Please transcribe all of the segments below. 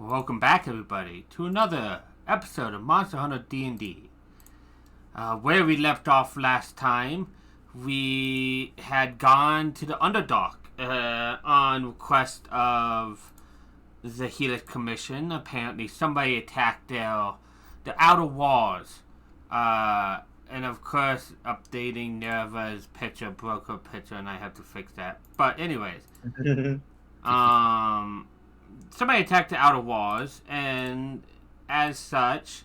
Welcome back, everybody, to another episode of Monster Hunter D&D. Where we left off last time, we had gone to the Underdark on request of the Helix Commission. Apparently, somebody attacked the outer walls. And of course, updating Nerva's picture broke her picture, and I have to fix that. But anyways, somebody attacked the outer walls, and as such,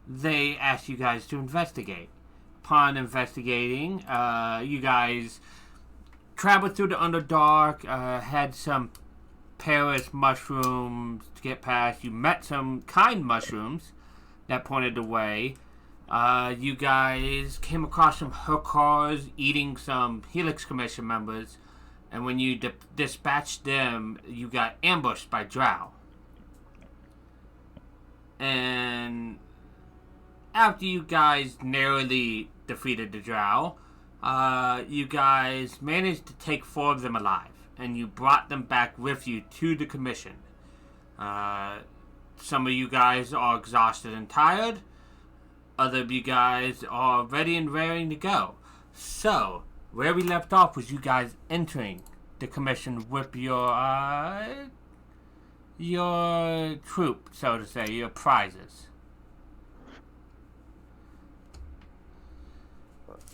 they asked you guys to investigate. Upon investigating, you guys traveled through the Underdark, had some Paris mushrooms to get past. You met some kind mushrooms that pointed the way. You guys came across some hookers eating some Helix Commission members, and when you dispatched them, you got ambushed by Drow. And after you guys narrowly defeated the Drow, you guys managed to take 4 of them alive, and you brought them back with you to the Commission. Some of you guys are exhausted and tired. Other of you guys are ready and raring to go. So, where we left off was you guys entering the Commission with your troop, so to say, your prizes.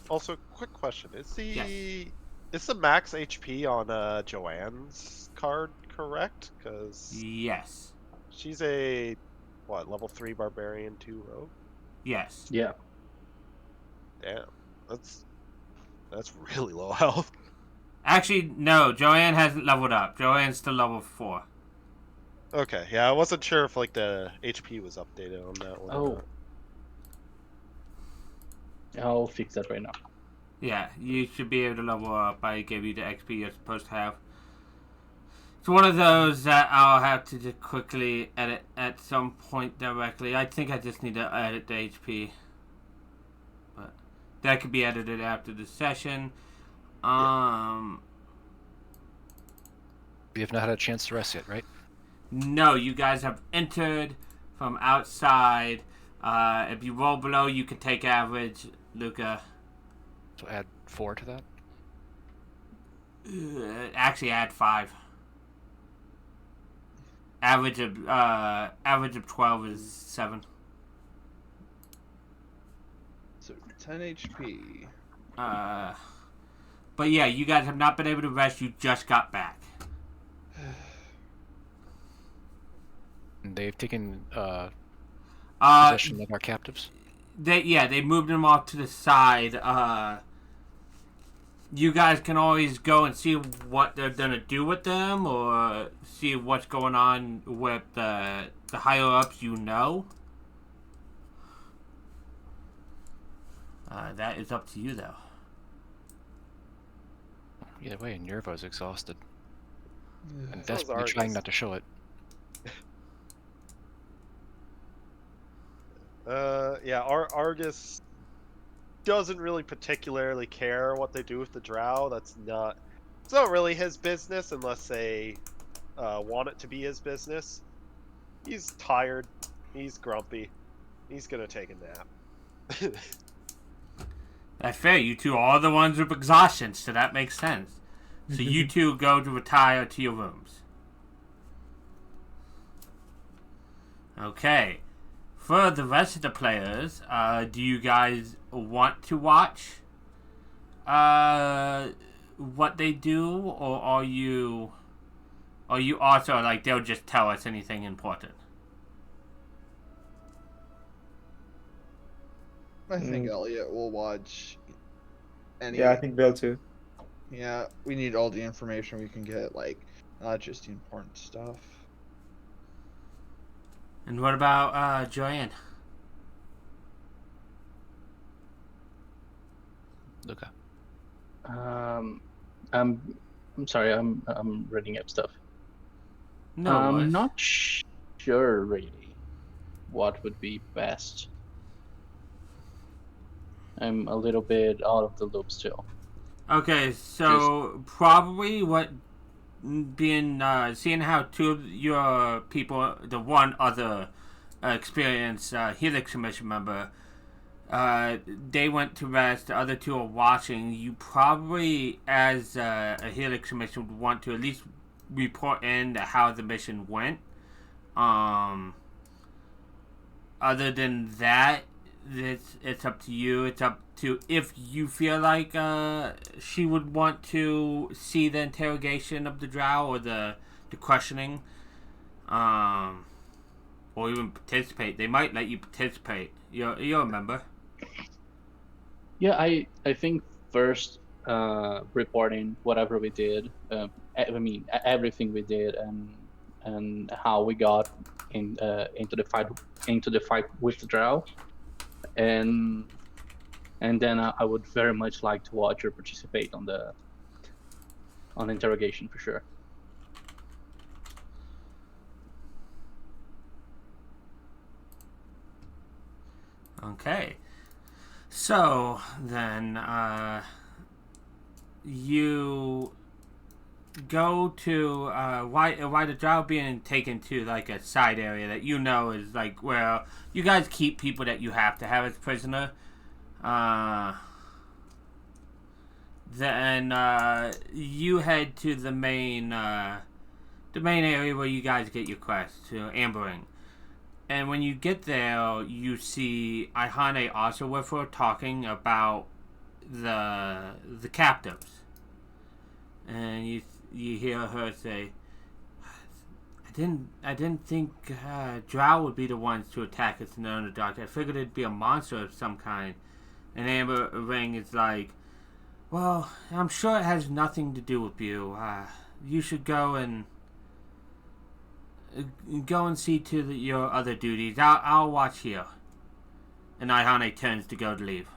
Also, quick question: is the Yes. max HP on Joanne's card correct? Because Yes. she's a level 3 barbarian 2 rogue. Yes. Yeah. Damn, that's really low health. Actually, no. Joanne hasn't leveled up. Joanne's still level 4. Okay, yeah, I wasn't sure if the HP was updated on that one. Oh. I'll fix that right now. Yeah, you should be able to level up. I gave you the XP you're supposed to have. It's one of those that I'll have to just quickly edit at some point directly. I think I just need to edit the HP. But that could be edited after the session. You have not had a chance to rest yet, right? No, you guys have entered from outside. If you roll below, you can take average, Luca. So add 4 to that? Actually, add 5. Average of 12 is 7. So 10 HP. But yeah, you guys have not been able to rest. You just got back. And they've taken possession of our captives? They moved them off to the side. You guys can always go and see what they're gonna do with them, or see what's going on with the higher ups. That is up to you, though. Either way, Nerva's exhausted. And So is desperately Argus. trying not to show it. Yeah, Argus doesn't really particularly care what they do with the Drow. It's not really his business unless they want it to be his business. He's tired. He's grumpy. He's gonna take a nap. That's fair. You two are the ones with exhaustion, so that makes sense. So you two go to retire to your rooms. Okay. For the rest of the players, do you guys want to watch what they do, or are you also like they'll just tell us anything important? I think Elliot will watch. Yeah, I think Bill too. Yeah, we need all the information we can get, not just the important stuff. And what about Joanne? Luca. I'm sorry. I'm reading up stuff. No, I'm not sure really what would be best. I'm a little bit out of the loop still. Okay, so probably what seeing how two of your people, the one other experienced Helix Commission member, they went to rest. The other two are watching. You probably, as a Helix Commission, would want to at least report in to how the mission went. Other than that, it's up to you. It's up to if you feel like she would want to see the interrogation of the drow or the questioning, or even participate. They might let you participate. You're a member. Yeah, I think first reporting whatever we did. Everything we did and how we got into the fight with the drow, and then I would very much like to watch or participate on the interrogation for sure. Okay. So then you go to why the drow being taken to like a side area that you know is like where you guys keep people that you have to have as prisoner. Then you head to the main area where you guys get your quest to Ambering. And when you get there, you see Ihane also with her talking about the captives. And you hear her say, I didn't think Drow would be the ones to attack us in the Underdark. I figured it'd be a monster of some kind. And Amber Ring is like, well, I'm sure it has nothing to do with you. You should go and see to your other duties. I'll watch here. And Ihane turns to go to leave.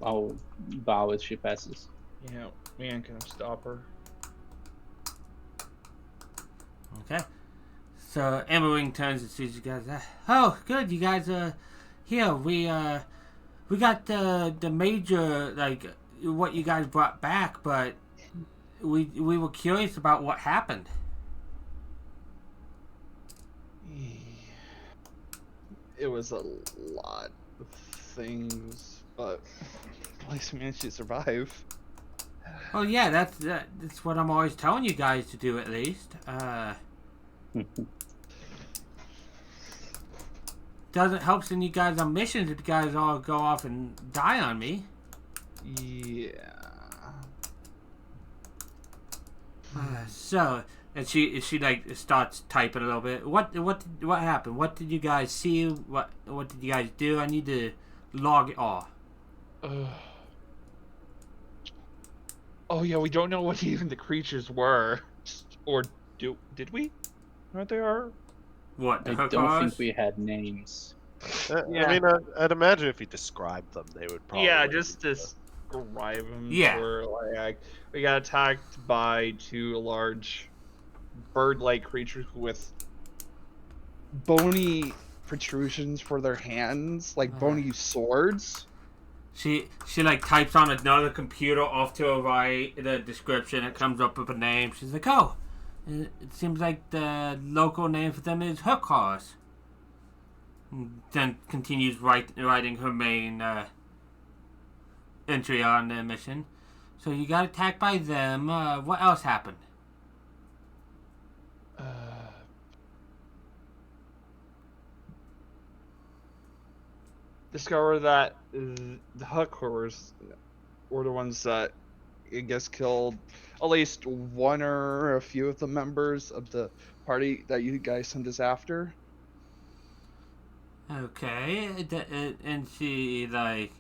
I'll bow as she passes. Yeah, we ain't gonna stop her. Okay. So Amberwing turns and sees you guys. Oh, good. You guys are here. We got the major, like, what you guys brought back, but we were curious about what happened. It was a lot of things, but at least we managed to survive. Well, yeah, that's what I'm always telling you guys to do, at least. Doesn't help send you guys on missions if you guys all go off and die on me. Yeah. So, and she like starts typing a little bit. What happened? What did you guys see? What did you guys do? I need to log it all. Oh yeah, we don't know what even the creatures were, or did we? What they are? What? I don't think we had names. I mean, I'd imagine if you described them, they would probably. Yeah, just describe them. Yeah. Like, we got attacked by two large bird-like creatures with bony protrusions for their hands, like bony swords. She like types on another computer off to her right the description. It comes up with a name. She's like, oh, it seems like the local name for them is Hookars. Then continues writing her main entry on the mission. So you got attacked by them. What else happened? Discover that the Hookers were the ones that I guess killed at least one or a few of the members of the party that you guys sent us after. Okay, and she like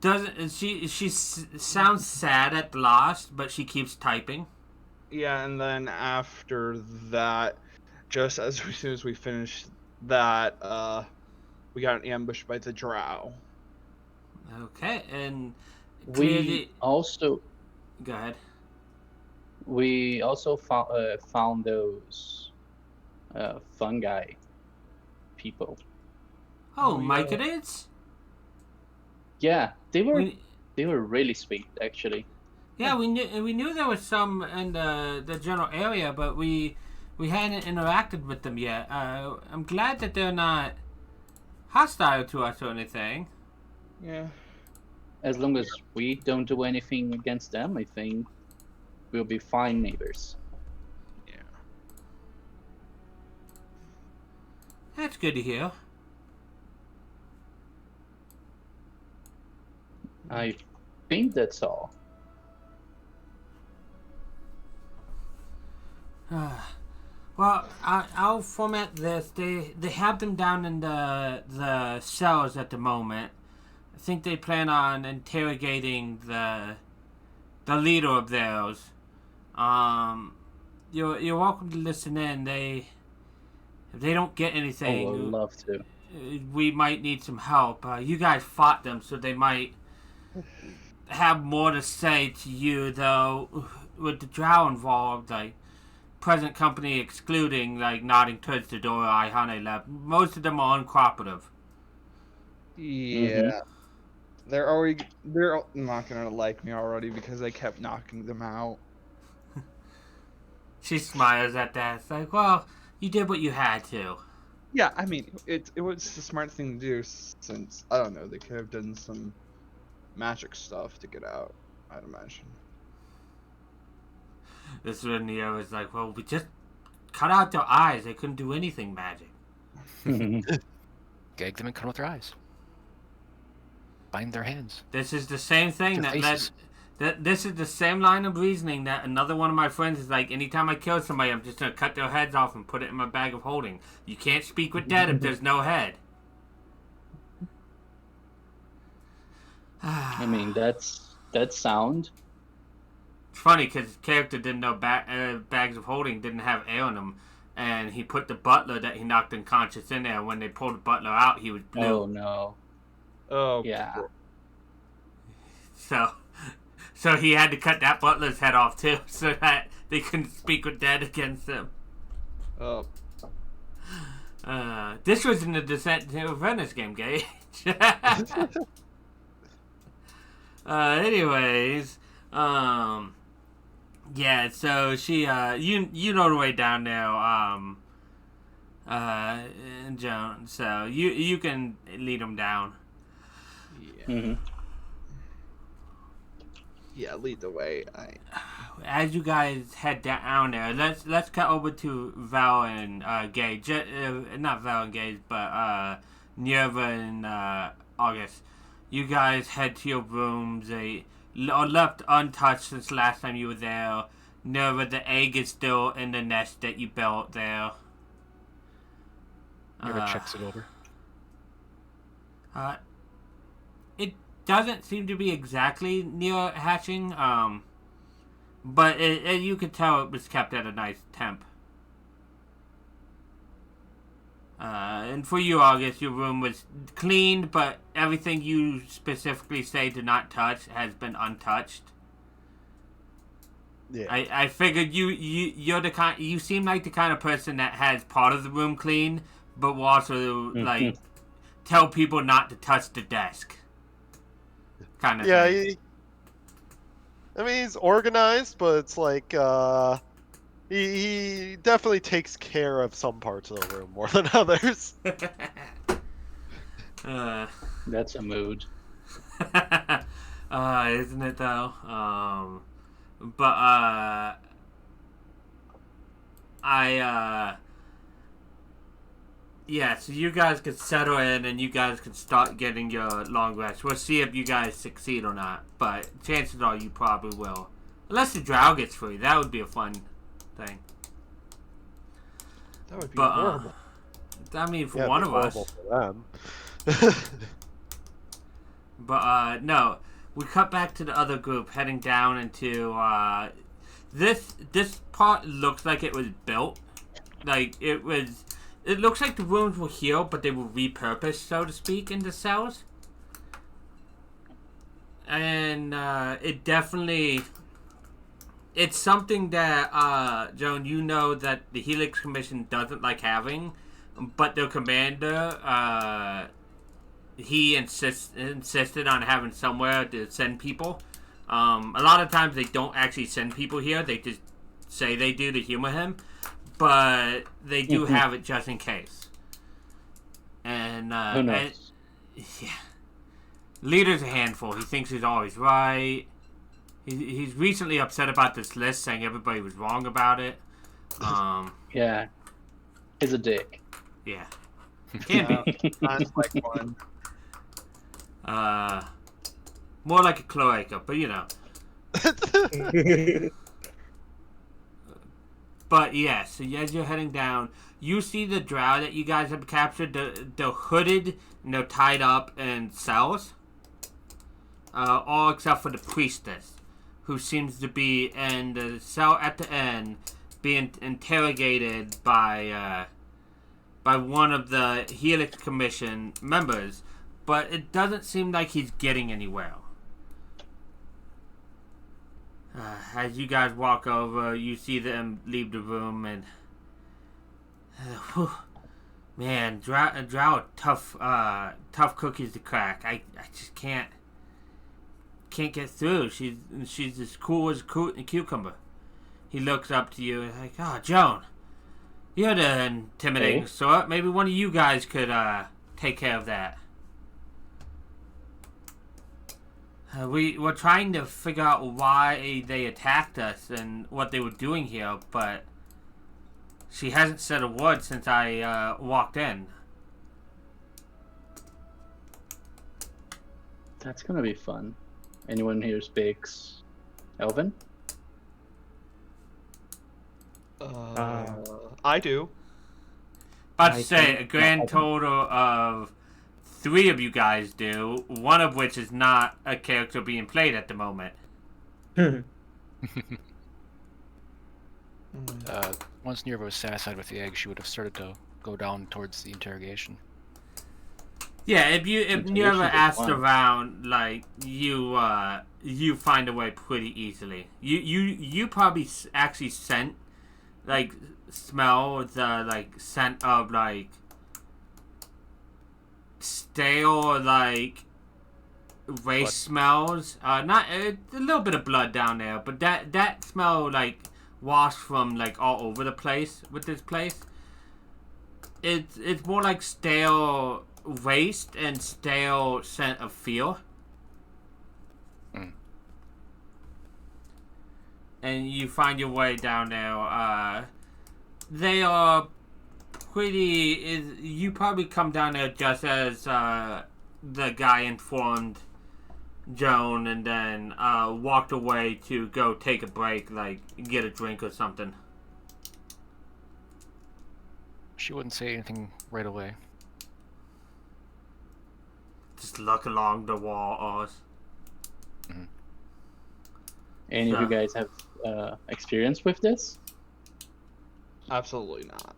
doesn't she sounds sad at last, but she keeps typing. Yeah, and then after that, just as soon as we finished that, we got ambushed by the drow. Okay, and we also go ahead. We also found those fungi people. Oh, myconids? Yeah, they they were really sweet, actually. Yeah, we knew there was some in the general area, but we hadn't interacted with them yet. I'm glad that they're not hostile to us or anything. Yeah. As long as we don't do anything against them, I think we'll be fine neighbors. Yeah. That's good to hear. I think that's all. Well, I'll format this. They have them down in the cells at the moment. I think they plan on interrogating the leader of theirs. You're welcome to listen in. If they don't get anything, Oh, I'd love to. we might need some help. You guys fought them, so they might have more to say to you, though. With the drow involved, like present company excluding, like nodding towards the door, Ihane left. Most of them are uncooperative. Yeah. They're not gonna like me already because I kept knocking them out. She smiles at that. It's like, well, you did what you had to. Yeah, I mean, it was the smart thing to do since, I don't know, they could have done some magic stuff to get out, I'd imagine. This is when Neo was like, well, we just cut out their eyes. They couldn't do anything magic. Gag them and cut with their eyes. Bind their hands. This is the same thing Their that faces. this is the same line of reasoning that another one of my friends is like, anytime I kill somebody, I'm just going to cut their heads off and put it in my bag of holding. You can't speak with dead if there's no head. I mean, that's sound. It's funny because his character didn't know bags of holding didn't have air in them. And he put the butler that he knocked unconscious in there. When they pulled the butler out, he was blue. Oh, no. Oh, Yeah. So he had to cut that butler's head off too, so that they couldn't speak with dead against him. Oh. This was in the Descent to Venice game, Gage. Anyways, yeah. So she, you know the way down there, Joan. So you can lead them down. Yeah. Yeah, lead the way. As you guys head down there, let's cut over to Val and Gage. Not Val and Gage, but Nerva and August. You guys head to your rooms. They are left untouched since last time you were there. Nerva, the egg is still in the nest that you built there. Never checks it over. It doesn't seem to be exactly near hatching, but you could tell it was kept at a nice temp. And for you, August, your room was cleaned, but everything you specifically say to not touch has been untouched. Yeah. I figured you're the kind. You seem like the kind of person that has part of the room clean, but will also like tell people not to touch the desk. Kind of. Yeah, thing. I mean, he's organized, but it's like he definitely takes care of some parts of the room more than others. That's a mood. Isn't it though? But yeah, so you guys could settle in and you guys could start getting your long rest. We'll see if you guys succeed or not, but chances are you probably will. Unless the drow gets free, that would be a fun thing. That would be But, horrible. I mean, for Yeah, one it'd of be us. horrible for them. But, no. We cut back to the other group heading down into, this part looks like it was built. Like, it looks like the rooms were healed, but they were repurposed, so to speak, into cells. And, it definitely... It's something that, Joan, you know that the Helix Commission doesn't like having, but their commander, he insisted on having somewhere to send people. A lot of times they don't actually send people here. They just say they do to humor him. But they do have it just in case. And, Who knows? yeah. Leader's a handful. He thinks he's always right. He's recently upset about this list, saying everybody was wrong about it. Yeah. He's a dick. Yeah. Can be. Sounds like one. More like a cloaca, but you know. But yeah, so as you're heading down, you see the drow that you guys have captured. They're hooded and they're tied up in cells. All except for the priestess, who seems to be in the cell at the end, being interrogated by one of the Helix Commission members. But it doesn't seem like he's getting anywhere. As you guys walk over, you see them leave the room, and man, Drow are tough cookies to crack. I just can't get through. She's as cool as a cucumber. He looks up to you and like, oh, Joan, you're the intimidating sort. Maybe one of you guys could take care of that. We're trying to figure out why they attacked us and what they were doing here, but she hasn't said a word since I walked in. That's gonna be fun. Anyone here speaks Elven? I do. About to say, a grand total of 3 of you guys do, one of which is not a character being played at the moment. Once Nerva was satisfied with the egg, she would have started to go down towards the interrogation. Yeah, if you ever asked around, like, you find a way pretty easily. You probably actually smell the, like, scent of, like, stale, like, race smells. Not a little bit of blood down there, but that smell, like, washed from, like, all over the place with this place. It's more like stale waste and stale scent of fear. And you find your way down there. They are pretty. You probably come down there just as the guy informed Joan, and then walked away to go take a break, like get a drink or something. She wouldn't say anything right away. Just look along the walls. Any of you guys have experience with this? Absolutely not.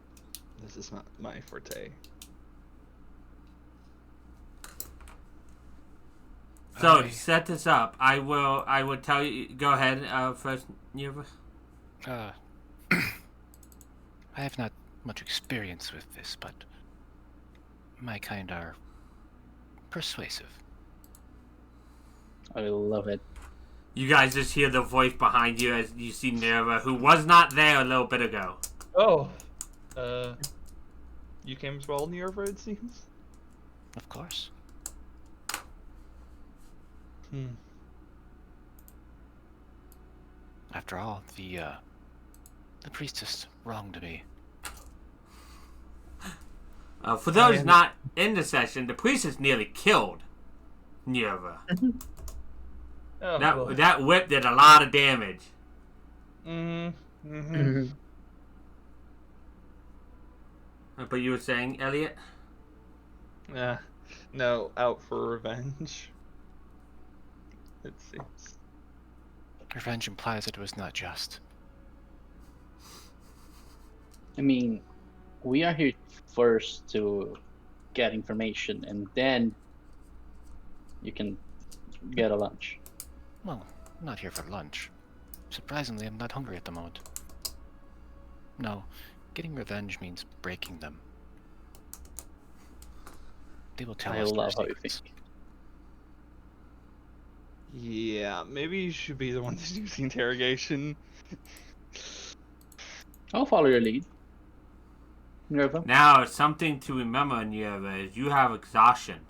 This is not my forte. So to set this up, I will tell you. Go ahead first, Nerva. I have not much experience with this, but my kind are persuasive. I love it. You guys just hear the voice behind you as you see Nerva, who was not there a little bit ago. Oh, you came as well, Nerva, it seems. Of course. After all, the priestess wronged me. For those not in the session, the priestess nearly killed Nerva. That whip did a lot of damage. But you were saying, Elliot? No, out for revenge. It seems. Revenge implies it was not just. I mean, we are here first to get information, and then you can get a lunch. Well, I'm not here for lunch. Surprisingly, I'm not hungry at the moment. No, getting revenge means breaking them. They will tell I us their love how you secrets. think. Yeah, maybe you should be the one to do the interrogation. I'll follow your lead. Nerva. Now, something to remember, Nierva, is you have exhaustion.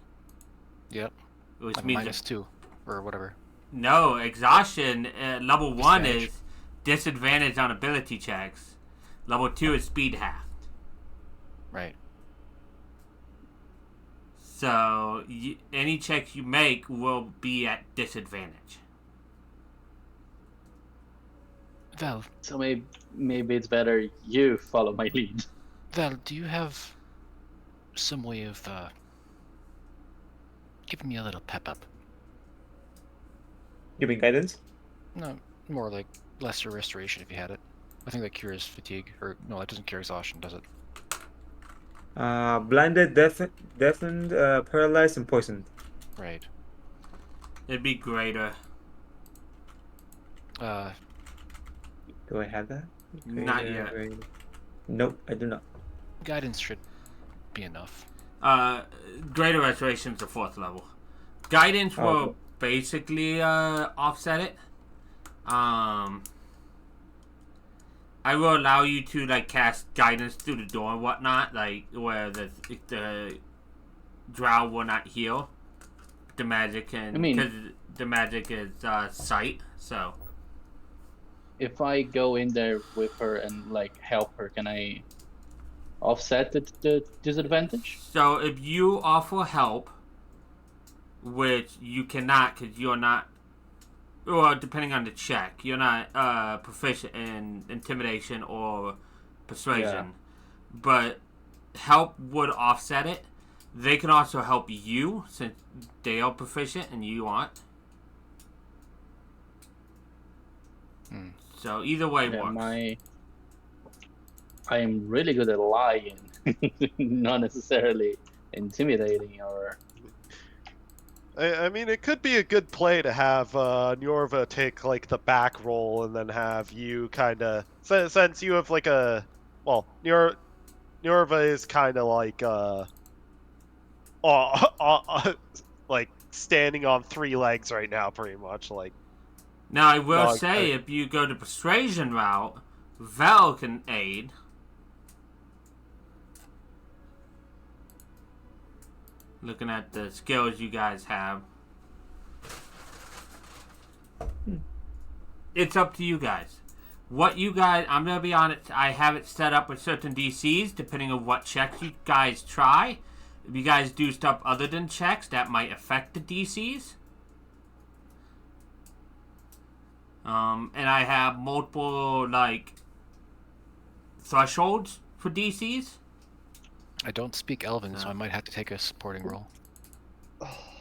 Yep. Which I'm means -2 or whatever. no, exhaustion, level 1 Disadvantage. is disadvantage on ability checks. Level 2 is speed half. Right. So, any checks you make will be at disadvantage. Val, So maybe it's better you follow my lead. Val, do you have some way of giving me a little pep up? You mean guidance? No, more like lesser restoration if you had it. I think that cures fatigue, or no, that doesn't cure exhaustion, does it? Blinded, deafened, paralyzed, and poisoned. Right. It'd be greater. Do I have that? Not yet. Nope, I do not. Guidance should be enough. Greater restoration is the 4th level. Guidance will Okay. basically offset it. I will allow you to like cast guidance through the door and whatnot, like where the drow will not heal the magic, and because the magic is sight. So If I go in there with her and like help her, can I offset the disadvantage? so if you offer help, which you cannot because you're not, well, depending on the check, you're not proficient in intimidation or persuasion. But help would offset it. They can also help you since they are proficient and you aren't. So either way works. I am really good at lying, not necessarily intimidating or. I mean, it could be a good play to have Njorva take like the back roll and then have you kind of, since you have like a, well, Njorva is kind of like like standing on 3 legs right now, pretty much. Like, Now I will No, say, if you go the persuasion route, Val can aid. Looking at the skills you guys have. It's up to you guys. What you guys, I'm going to be honest, I have it set up with certain DCs, depending on what checks you guys try. If you guys do stuff other than checks, that might affect the DCs. And I have multiple, like, thresholds for DCs. I don't speak Elven, so I might have to take a supporting role.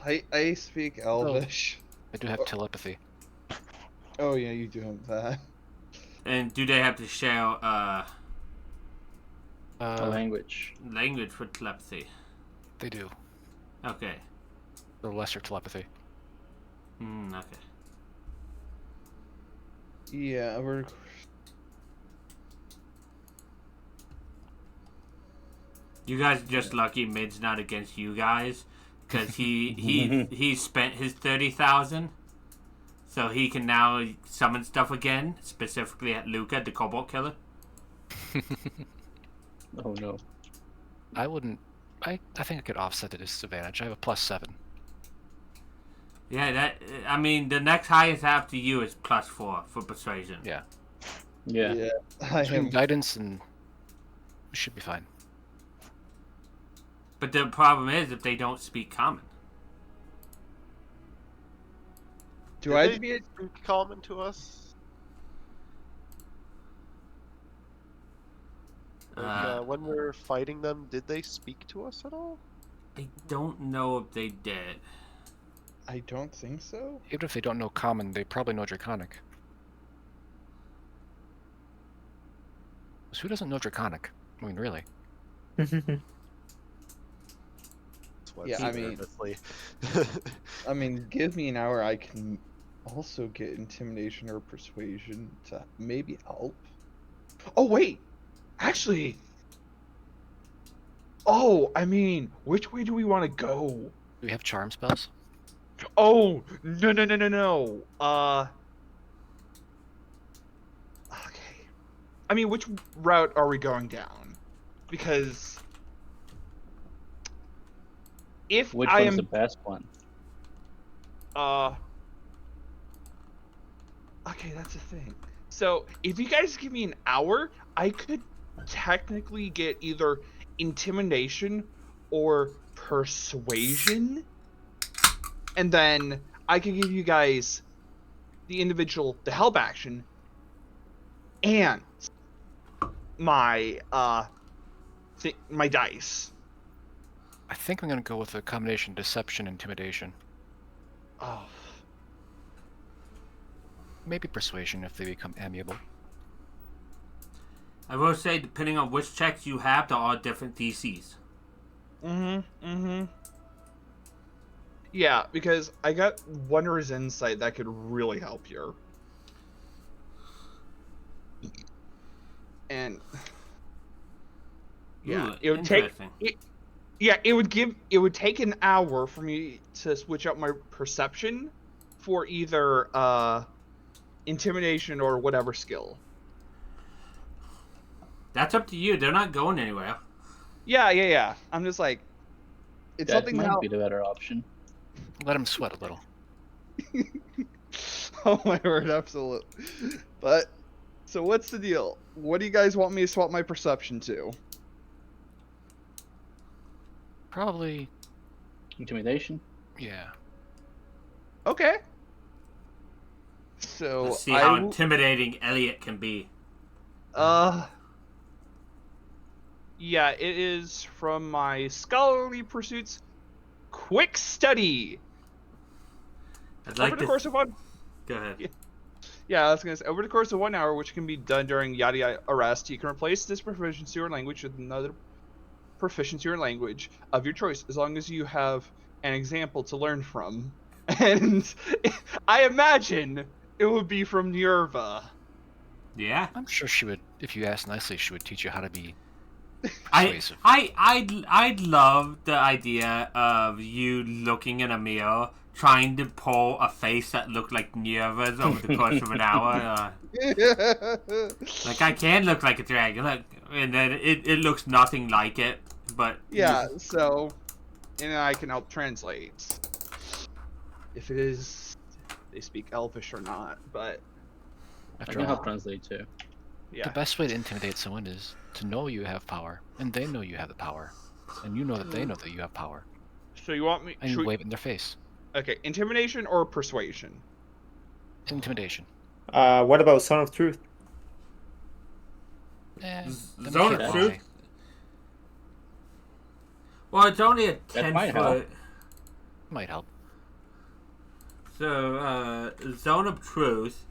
I speak Elvish. I do have telepathy. Oh yeah, you do have that. And do they have to share A language. language for telepathy? They do. Okay. The lesser telepathy. Okay. Yeah, we're. You guys are just lucky Mid's not against you guys, because he spent his 30,000, so he can now summon stuff again, specifically at Luca, the Cobalt Killer. Oh no. I wouldn't. I think I could offset the disadvantage. I have a +7. Yeah, I mean, the next highest after you is +4 for persuasion. Yeah. Yeah. I Between am. guidance and we should be fine. But the problem is if they don't speak common. Do I have to Did be? they speak common to us? Like, when we're fighting them, did they speak to us at all? I don't know if they did. I don't think so. Even if they don't know common, they probably know Draconic. 'Cause who doesn't know Draconic? I mean, really. Yeah, I mean, give me an hour. I can also get intimidation or persuasion to maybe help. Oh wait, actually, Oh, I mean, which way do we want to go? Do we have charm spells? Oh, no, no, no, no, no. Okay. I mean, which route are we going down? Because if Which I one's the am, best one? uh, okay, that's the thing. So if you guys give me an hour, I could technically get either intimidation or persuasion, and then I can give you guys the help action, and my my dice. I think I'm gonna go with a combination deception, intimidation, Oh, maybe persuasion if they become amiable. I will say, depending on which checks you have, there are different DCs. Yeah, because I got Wondrous Insight that could really help here. And yeah, Ooh, it would take interesting. it would take an hour for me to switch up my perception for either intimidation or whatever skill. That's up to you. They're not going anywhere. Yeah. I'm just like, it's That something might how. be the better option. Let him sweat a little. Oh my word, absolutely. But so what's the deal? What do you guys want me to swap my perception to? Probably, Intimidation. yeah. Okay. So Let's see how intimidating Elliot can be. Yeah, it is from my scholarly pursuits, quick study. I'd Over like the to. course of one. Go ahead. Yeah, I was gonna say over the course of 1 hour, which can be done during yada yada arrest, you can replace this proficiency or language with another proficiency or language of your choice, as long as you have an example to learn from. And I imagine it would be from Nerva. Yeah. I'm sure she would, if you ask nicely, she would teach you how to be I persuasive. I'd love the idea of you looking in a mirror, trying to pull a face that looked like Nerva's over the course of an hour. Like, I can look like a dragon, look, and then it looks nothing like it. But Yeah, so, and I can help translate if it is they speak Elvish or not. But I After can all, help translate too. the yeah, best way to intimidate someone is to know you have power, and they know you have the power, and you know that they know that you have power, so you want me? and you wave it in their face. Okay, intimidation or persuasion? Intimidation. What about Son of Truth? Then we Zone can't of lie. Truth? Well, it's only a 10 might foot. help. Might help. So, Zone of Truth,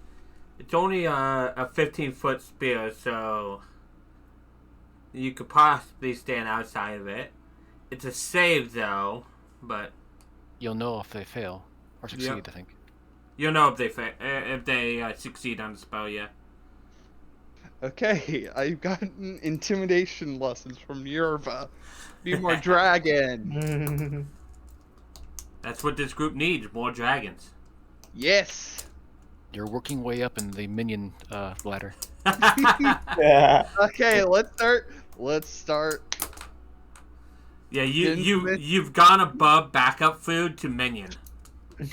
it's only a 15-foot spear, so you could possibly stand outside of it. It's a save, though, but You'll know if they fail or succeed. Yep. I think. you'll know if they succeed on the spell, yeah. Okay, I've gotten intimidation lessons from Nerva. Be more dragon. That's what this group needs, more dragons. Yes. You're working way up in the minion ladder. Yeah. Okay, let's start. Yeah, Didn't miss- you've gone above backup food to minion.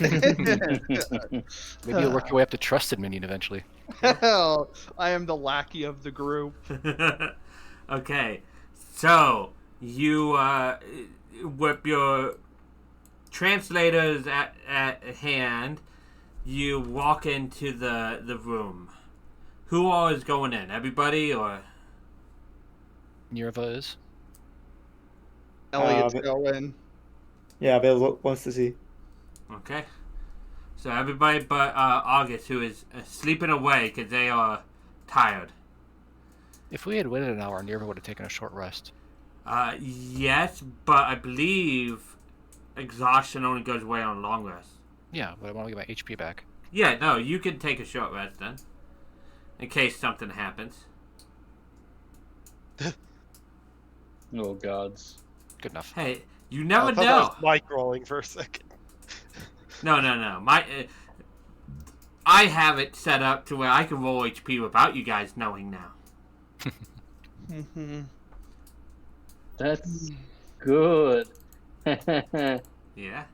Maybe you'll work your way up to trusted minion eventually. Hell, I am the lackey of the group. Okay, so you with your translators at hand, you walk into the room. Who all is going in? Everybody, or Nerva is. Elliot's but- going. Yeah, Bill wants to see. okay? So everybody but August, who is sleeping away because they are tired. If we had waited an hour, Nerva would have taken a short rest. Yes, but I believe exhaustion only goes away on a long rest. Yeah, but I want to get my HP back. Yeah, no, you can take a short rest then, in case something happens. Oh gods. Good enough. Hey, you I never thought that know. was Mike rolling for a second. No. I have it set up to where I can roll HP without you guys knowing now. That's good. Yeah.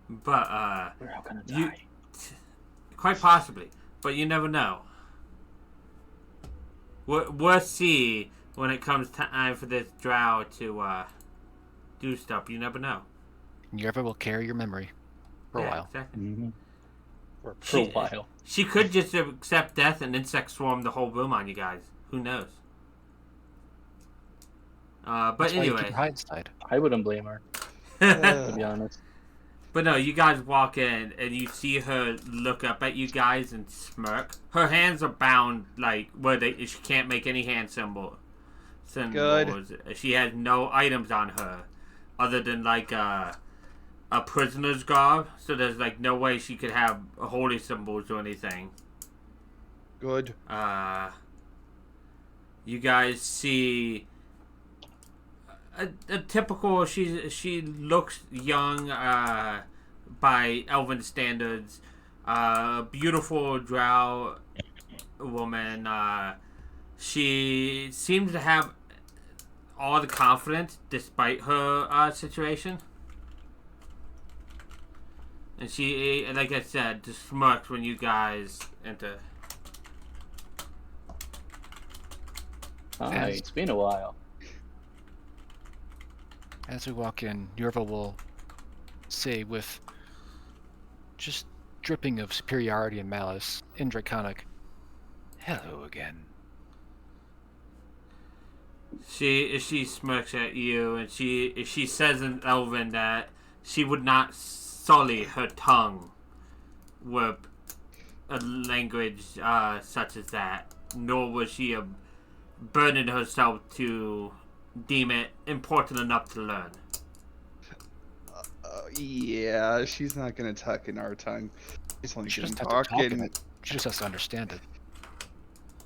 But We're all gonna you die. quite possibly, but you never know. We'll see when it comes time for this drow to do stuff. You never know. Yerva will carry your memory for a while. Exactly. Mm-hmm. Or For a while. She could just accept death and insect swarm the whole room on you guys. Who knows? But That's why you keep anyway. your hide inside. I wouldn't blame her, to be honest. But no, you guys walk in and you see her look up at you guys and smirk. Her hands are bound, like where she can't make any hand symbols. Good. She has no items on her, other than like a prisoner's garb. So there's like no way she could have holy symbols or anything. good. You guys see a typical. She looks young by elven standards. Beautiful drow woman. She seems to have all the confidence despite her situation. And she, like I said, just smirks when you guys enter. Hi, it's been a while. As we walk in, Yerva will say with just dripping of superiority and malice in Draconic, "Hello again." She smirks at you, and she says in Elven that she would not sully her tongue with a language such as that, nor would she burden herself to deem it important enough to learn. Yeah, she's not gonna talk in our tongue. She's only She gonna doesn't have to talk talk in in. it. She just has to understand it.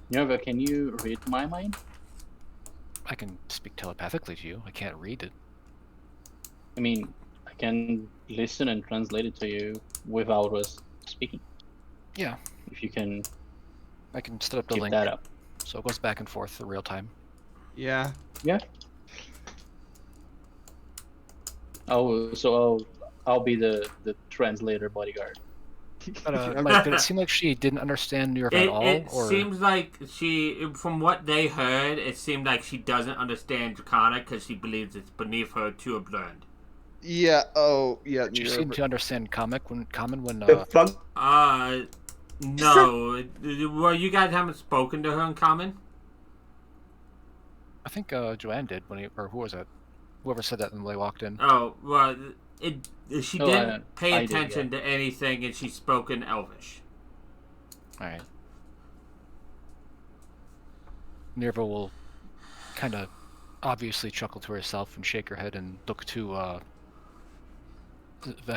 Nova, can you read my mind? I can speak telepathically to you. I can't read it. I mean, I can listen and translate it to you without us speaking. Yeah, If you can I can set up the keep link, that up. so it goes back and forth in real time. Yeah. Yeah. Oh, so I'll be the translator bodyguard. But like, did it seem like she didn't understand Yerva at all, It or seems like from what they heard, it seemed like she doesn't understand Draconic because she believes it's beneath her to have learned. Yeah. Oh, yeah. did you seem to understand common when The fuck? No. Well, you guys haven't spoken to her in common? I think Joanne did or who was it? Whoever said that when they walked in. Oh, well, she Oh, didn't pay I did, attention to anything, and she spoke in Elvish. All right. Nerva will kind of obviously chuckle to herself and shake her head and look to. I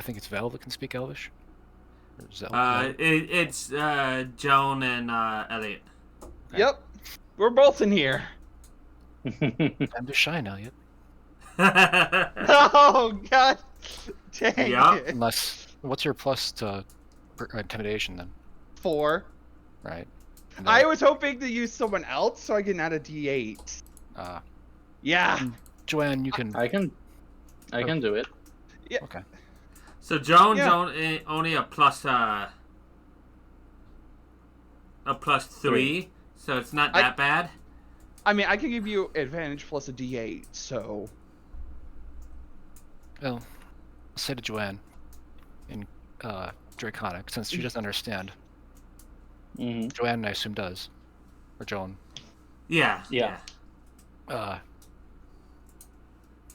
think it's Vel that can speak Elvish. Or Zel? It's Joan and Elliot. Yep. We're both in here. Time to shine, Elliot. Oh God. Dang Yeah. it. Unless, what's your plus to intimidation then? 4. Right. I was hoping to use someone else so I can add a D8. Yeah. Joanne, you can. I can do it. Okay. So Joan's Yeah. only a plus 3, so it's not that bad. I mean, I can give you advantage plus a D8, so. Well, I'll say to Joanne in Draconic, since she doesn't understand. Mm-hmm. Joanne, I assume, does. Or Joan. Yeah.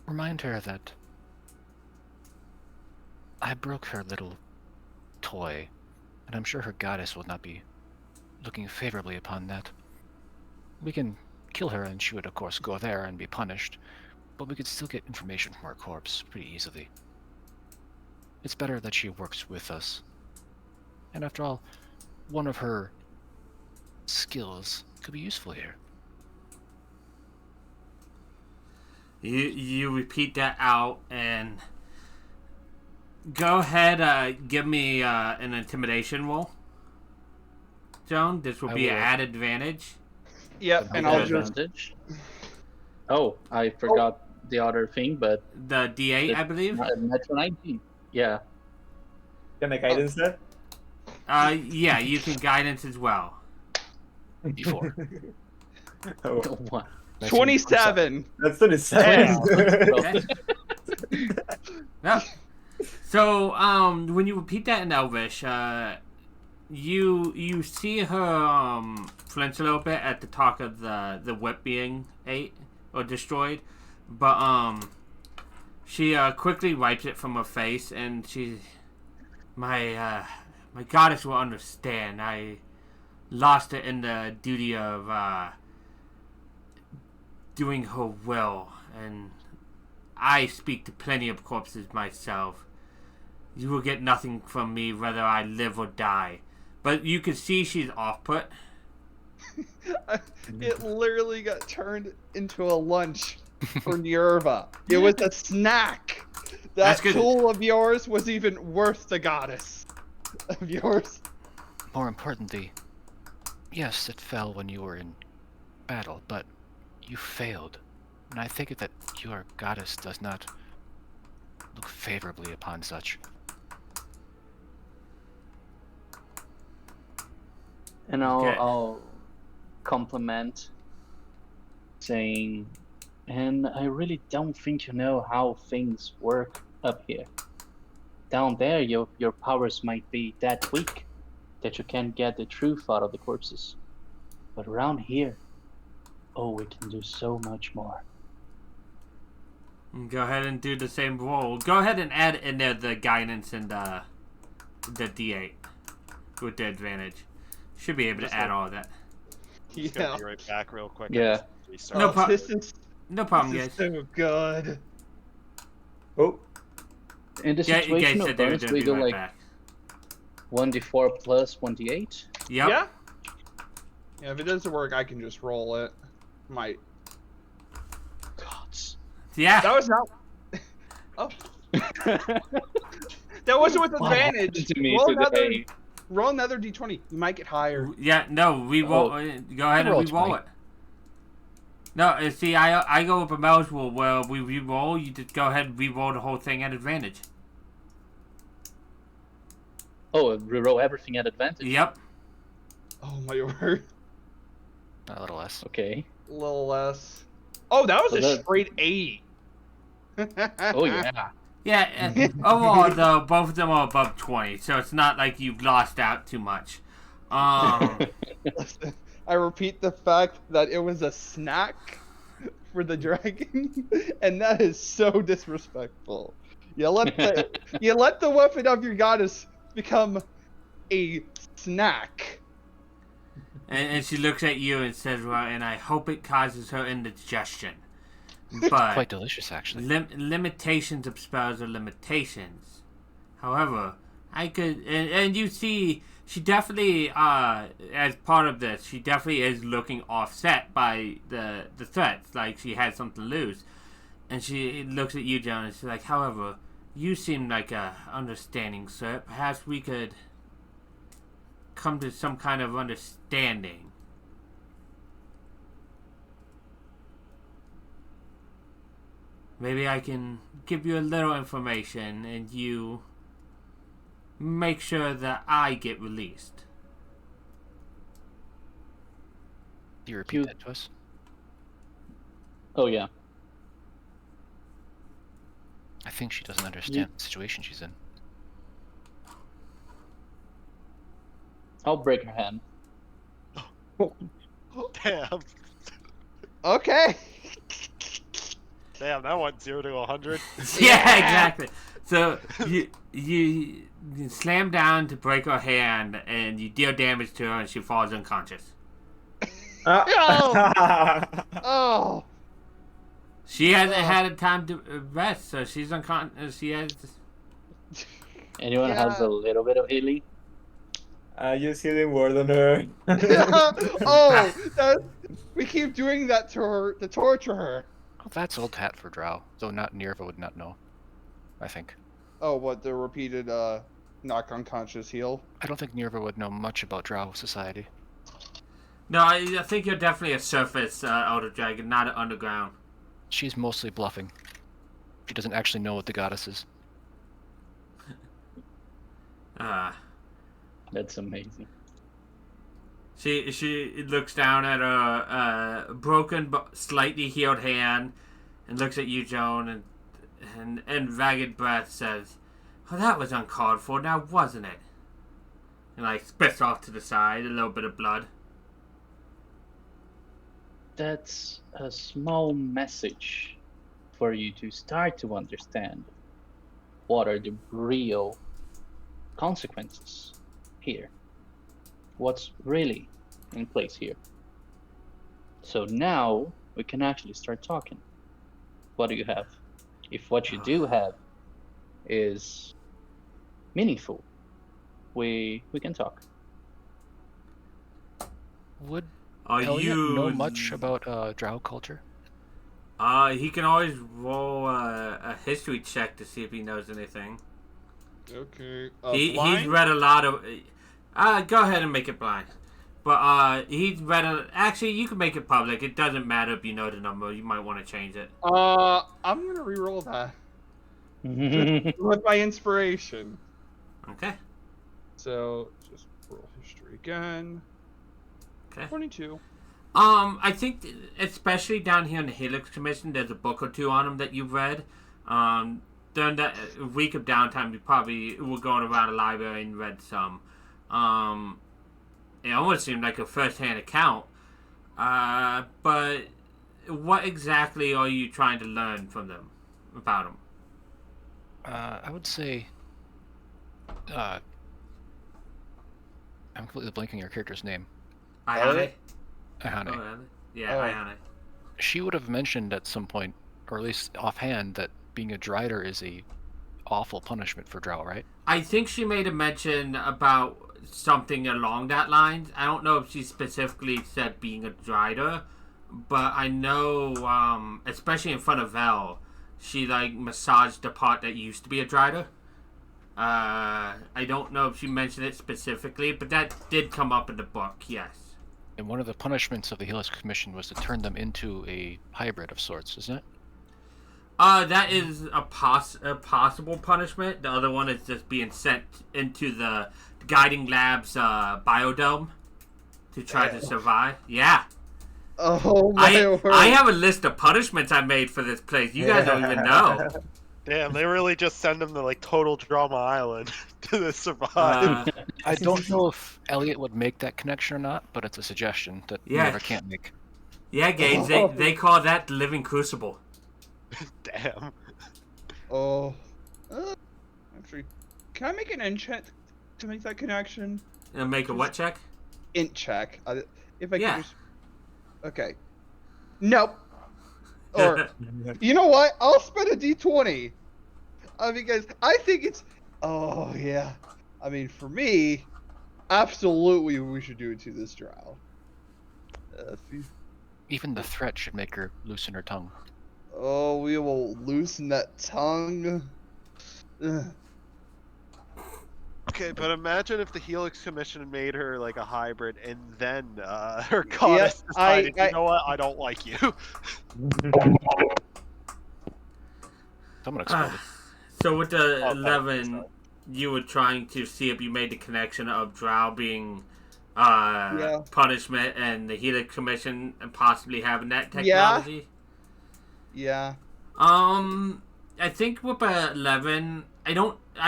Remind her that I broke her little toy, and I'm sure her goddess will not be looking favorably upon that. We can kill her, and she would, of course, go there and be punished, but we could still get information from her corpse pretty easily. It's better that she works with us. And after all, one of her skills could be useful here. You repeat that out and go ahead. Give me an intimidation roll, Joan. This will be an added advantage. Yep, and I'll just Advantage. Oh, I forgot the other thing, but The D8, I believe. natural 19. Yeah. Can I guidance that? Yeah, you can guidance as well. Before. Oh, What? 27. that's 27. Okay. Yeah. So, when you repeat that in Elvish, you see her flinch a little bit at the talk of the whip being ate or destroyed, but she quickly wipes it from her face and my goddess will understand. I lost it in the duty of doing her will, and I speak to plenty of corpses myself. You will get nothing from me whether I live or die. But you can see she's off-put. It literally got turned into a lunch for Nerva. It was a snack. That's That good. tool of yours was even worth the goddess of yours. More importantly, yes, it fell when you were in battle, but you failed. And I think that your goddess does not look favorably upon such. And Okay. I'll compliment, saying, and I really don't think you know how things work up here. Down there, your powers might be that weak that you can't get the truth out of the corpses. But around here, oh, we can do so much more. Go ahead and do the same roll. Go ahead and add in there the guidance and the D8 with the advantage. Should be able to add all of that. He's gonna be right back real quick. Yeah. No problem. This is No problem, this guys. is so good. Oh, In the Yeah, you guys situation of said they were burns, going to we be do right like back. 1d4 plus 1d8. Yep. Yeah. Yeah, if it doesn't work, I can just roll it. Might. Gods. Yeah. That was not. Oh, that wasn't with What happened advantage. to me Roll today? another d20. You might get higher. Yeah, no, re-roll. Oh. Go ahead and Roll re-roll 20. it. No, see, I go with a mouse rule where we re-roll. You just go ahead and re-roll the whole thing at advantage. Oh, reroll everything at advantage. Yep. Oh my word. A little less. Okay. A little less. Oh, that was So a that- straight 8. Oh yeah. Yeah, overall, though, both of them are above 20, so it's not like you've lost out too much. Listen, I repeat the fact that it was a snack for the dragon, and that is so disrespectful. You let the weapon of your goddess become a snack. and she looks at you and says, well, and I hope it causes her indigestion. Quite But delicious, actually. limitations of spells are limitations. However, I could, and you see, she definitely, as part of this, she definitely is looking offset by the threats, like she had something to lose. And she looks at you, Joan, and she's like, however, you seem like a understanding, sir. Perhaps we could come to some kind of understanding. Maybe I can give you a little information and you make sure that I get released. Do you repeat that to us? Oh yeah. I think she doesn't understand the situation she's in. I'll break her hand. Damn. Okay. Damn, that went 0 to 100. Yeah, exactly. So you slam down to break her hand and you deal damage to her and she falls unconscious. Oh. She hasn't had a time to rest, so she's unconscious. She has. Anyone has a little bit of healing? Use healing word on her. Oh, we keep doing that to her to torture her. Well, that's old hat for Drow, though not Nirva would not know, I think. Oh, what, the repeated knock unconscious heal? I don't think Nirva would know much about Drow society. No, I think you're definitely a surface Elder Dragon, not an underground. She's mostly bluffing. She doesn't actually know what the goddess is. That's amazing. She looks down at her broken but slightly healed hand and looks at you, Joan, and ragged breath says, "Well, that was uncalled for, now wasn't it?" And like spits off to the side, a little bit of blood. That's a small message for you to start to understand what are the real consequences here. What's really in place here. So now we can actually start talking. What do you have? If what you do have is meaningful, we can talk. Would Are Elliot you know much about Drow culture? He can always roll a history check to see if he knows anything. Okay. He's read a lot of. Go ahead and make it blind. But he's read actually, you can make it public. It doesn't matter if you know the number. You might want to change it. I'm gonna re-roll that with my inspiration. Okay. So just roll history again. Okay. 22. I think especially down here in the Helix Commission, there's a book or two on them that you've read. During that week of downtime, you probably were going around the library and read some. It almost seemed like a first-hand account. But what exactly are you trying to learn from them about them? I would say... I'm completely blanking your character's name. Ayane? Ahane. Oh, really? Yeah, Oh. Ayane. She would have mentioned at some point, or at least offhand, that being a Drider is a awful punishment for Drow, right? I think she made a mention about something along that line. I don't know if she specifically said being a Drider, but I know, especially in front of Vel, she like massaged the part that used to be a Drider. I don't know if she mentioned it specifically, but that did come up in the book, yes. And one of the punishments of the Helix Commission was to turn them into a hybrid of sorts, isn't it? That is a possible punishment. The other one is just being sent into the Guiding Lab's biodome to try to survive. Yeah. Oh my word. I have a list of punishments I made for this place. You guys don't even know. Damn, they really just send them to like total drama island to survive. I don't know if Elliot would make that connection or not, but it's a suggestion that you Yeah. never can't make. Yeah, Gage, they call that the living crucible. Damn. Oh. Actually, can I make an int check to make that connection? And make a what check? Int check. If I Yeah. can just... Okay. Nope. Or, you know what? I'll spend a d20. Because I think it's... Oh, yeah. I mean, for me, absolutely we should do it to this drow. Even the threat should make her loosen her tongue. Oh, we will loosen that tongue. Ugh. Okay, but imagine if the Helix Commission made her like a hybrid, and then her goddess decided, you know what, I don't like you. Someone exploded. So with the Oh, 11, sorry. you were trying to see if you made the connection of Drow being Yeah. punishment and the Helix Commission and possibly having that technology. Yeah. I think with 11, I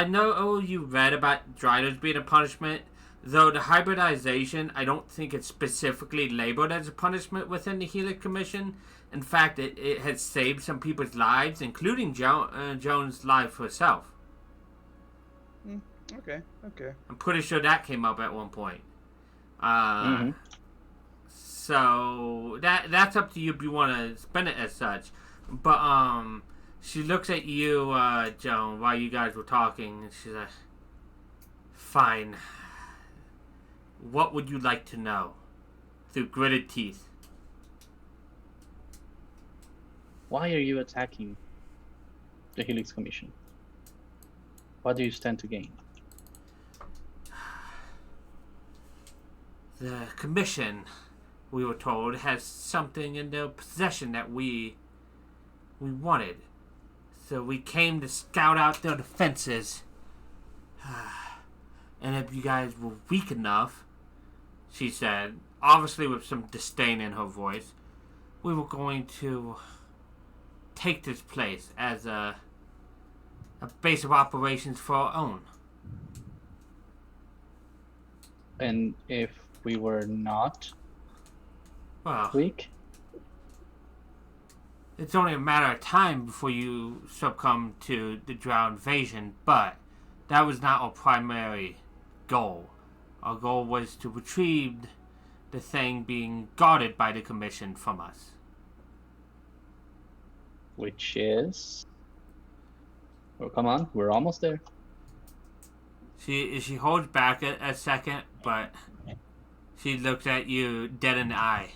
know you read about Driders being a punishment, though the hybridization, I don't think it's specifically labeled as a punishment within the Helix Commission. In fact, it has saved some people's lives, including Joan's life herself. Okay. I'm pretty sure that came up at one point. Mhm. So that's up to you if you want to spin it as such. But she looks at you, Joan, while you guys were talking, and she's like, "Fine. What would you like to know?" Through gritted teeth. Why are you attacking the Helix Commission? What do you stand to gain? The commission, we were told, has something in their possession that we wanted. So we came to scout out their defenses. And if you guys were weak enough, she said, obviously with some disdain in her voice, we were going to take this place as a base of operations for our own. And if we were not Well, weak? it's only a matter of time before you succumb to the Drow invasion, but that was not our primary goal. Our goal was to retrieve the thing being guarded by the Commission from us. Which is... Oh, come on, we're almost there. She holds back a second, but she looks at you dead in the eye.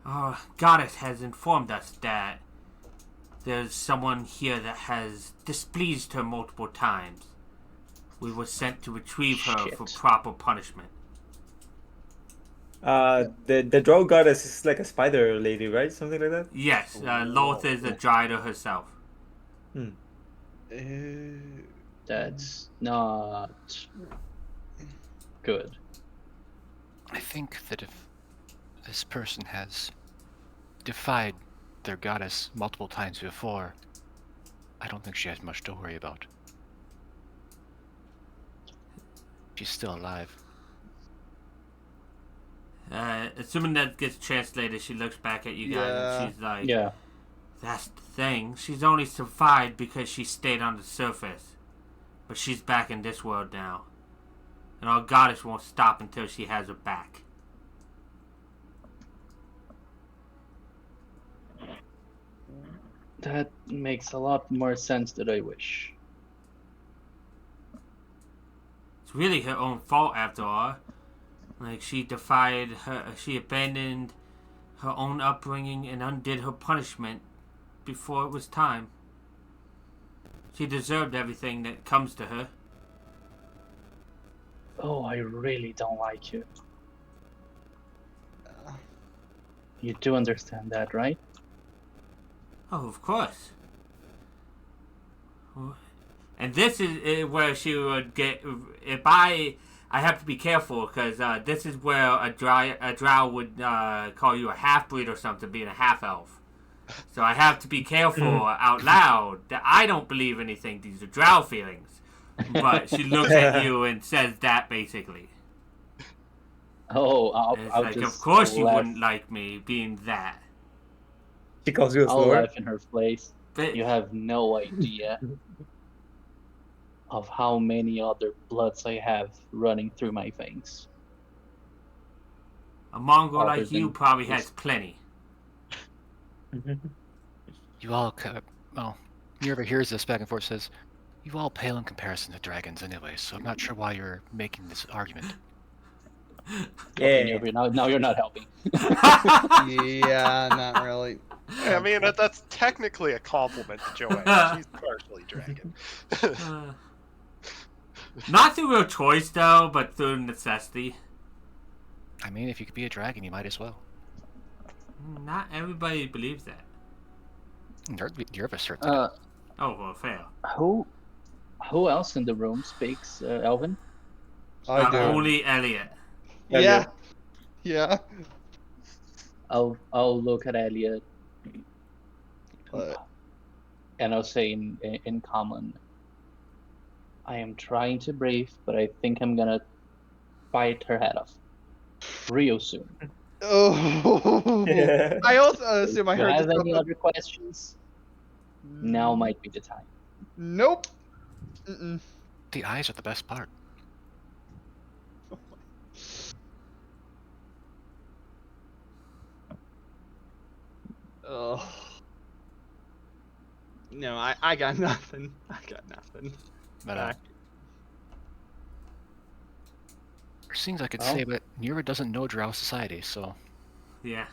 Our goddess has informed us that there's someone here that has displeased her multiple times. We were sent to retrieve her Shit. for proper punishment. The drow goddess is like a spider lady, right? Something like that. Yes, Loth is a Dryder herself. That's not good. I think that if this person has defied their goddess multiple times before, I don't think she has much to worry about. She's still alive. Assuming that gets translated, she looks back at you guys and she's like, Yeah. that's the thing. She's only survived because she stayed on the surface. But she's back in this world now. And our goddess won't stop until she has her back. That makes a lot more sense than I wish. It's really her own fault after all. Like, she abandoned her own upbringing and undid her punishment before it was time. She deserved everything that comes to her. Oh, I really don't like you. You do understand that, right? Oh, of course. And this is where she would get. If I have to be careful because this is where a drow would call you a half breed or something, being a half elf. So I have to be careful out loud that I don't believe anything. These are drow feelings. But she looks at you and says that basically. Oh, And it's I'll like, just of course you laugh. wouldn't like me being that. She calls you a I'll slur. laugh in her face. But You have no idea of how many other bloods I have running through my veins. a Mongol Other like you than probably this. has plenty. You all, well, Nerva hears this back and forth, says, you all pale in comparison to dragons anyway, so I'm not sure why you're making this argument. Okay, Yeah. now you're not helping. Yeah, not really. I mean, that's technically a compliment to Joanne. She's partially dragon. Not through real choice, though, but through necessity. I mean, if you could be a dragon, you might as well. Not everybody believes that. Nerva certainly does. Oh, well, fair. Who else in the room speaks Elven? I do. Only Elliot. Yeah. Yeah. I'll look at Elliot But and I'll say in common, I am trying to breathe, but I think I'm gonna bite her head off real soon. oh, Yeah. I also assume I If you heard have this any stuff. other questions? Now might be the time. Nope. Mm-mm. The eyes are the best part. Oh. No, I got nothing. I got nothing. But Back. there's things I could Well. say, but Nerva doesn't know Drow society, so Yeah.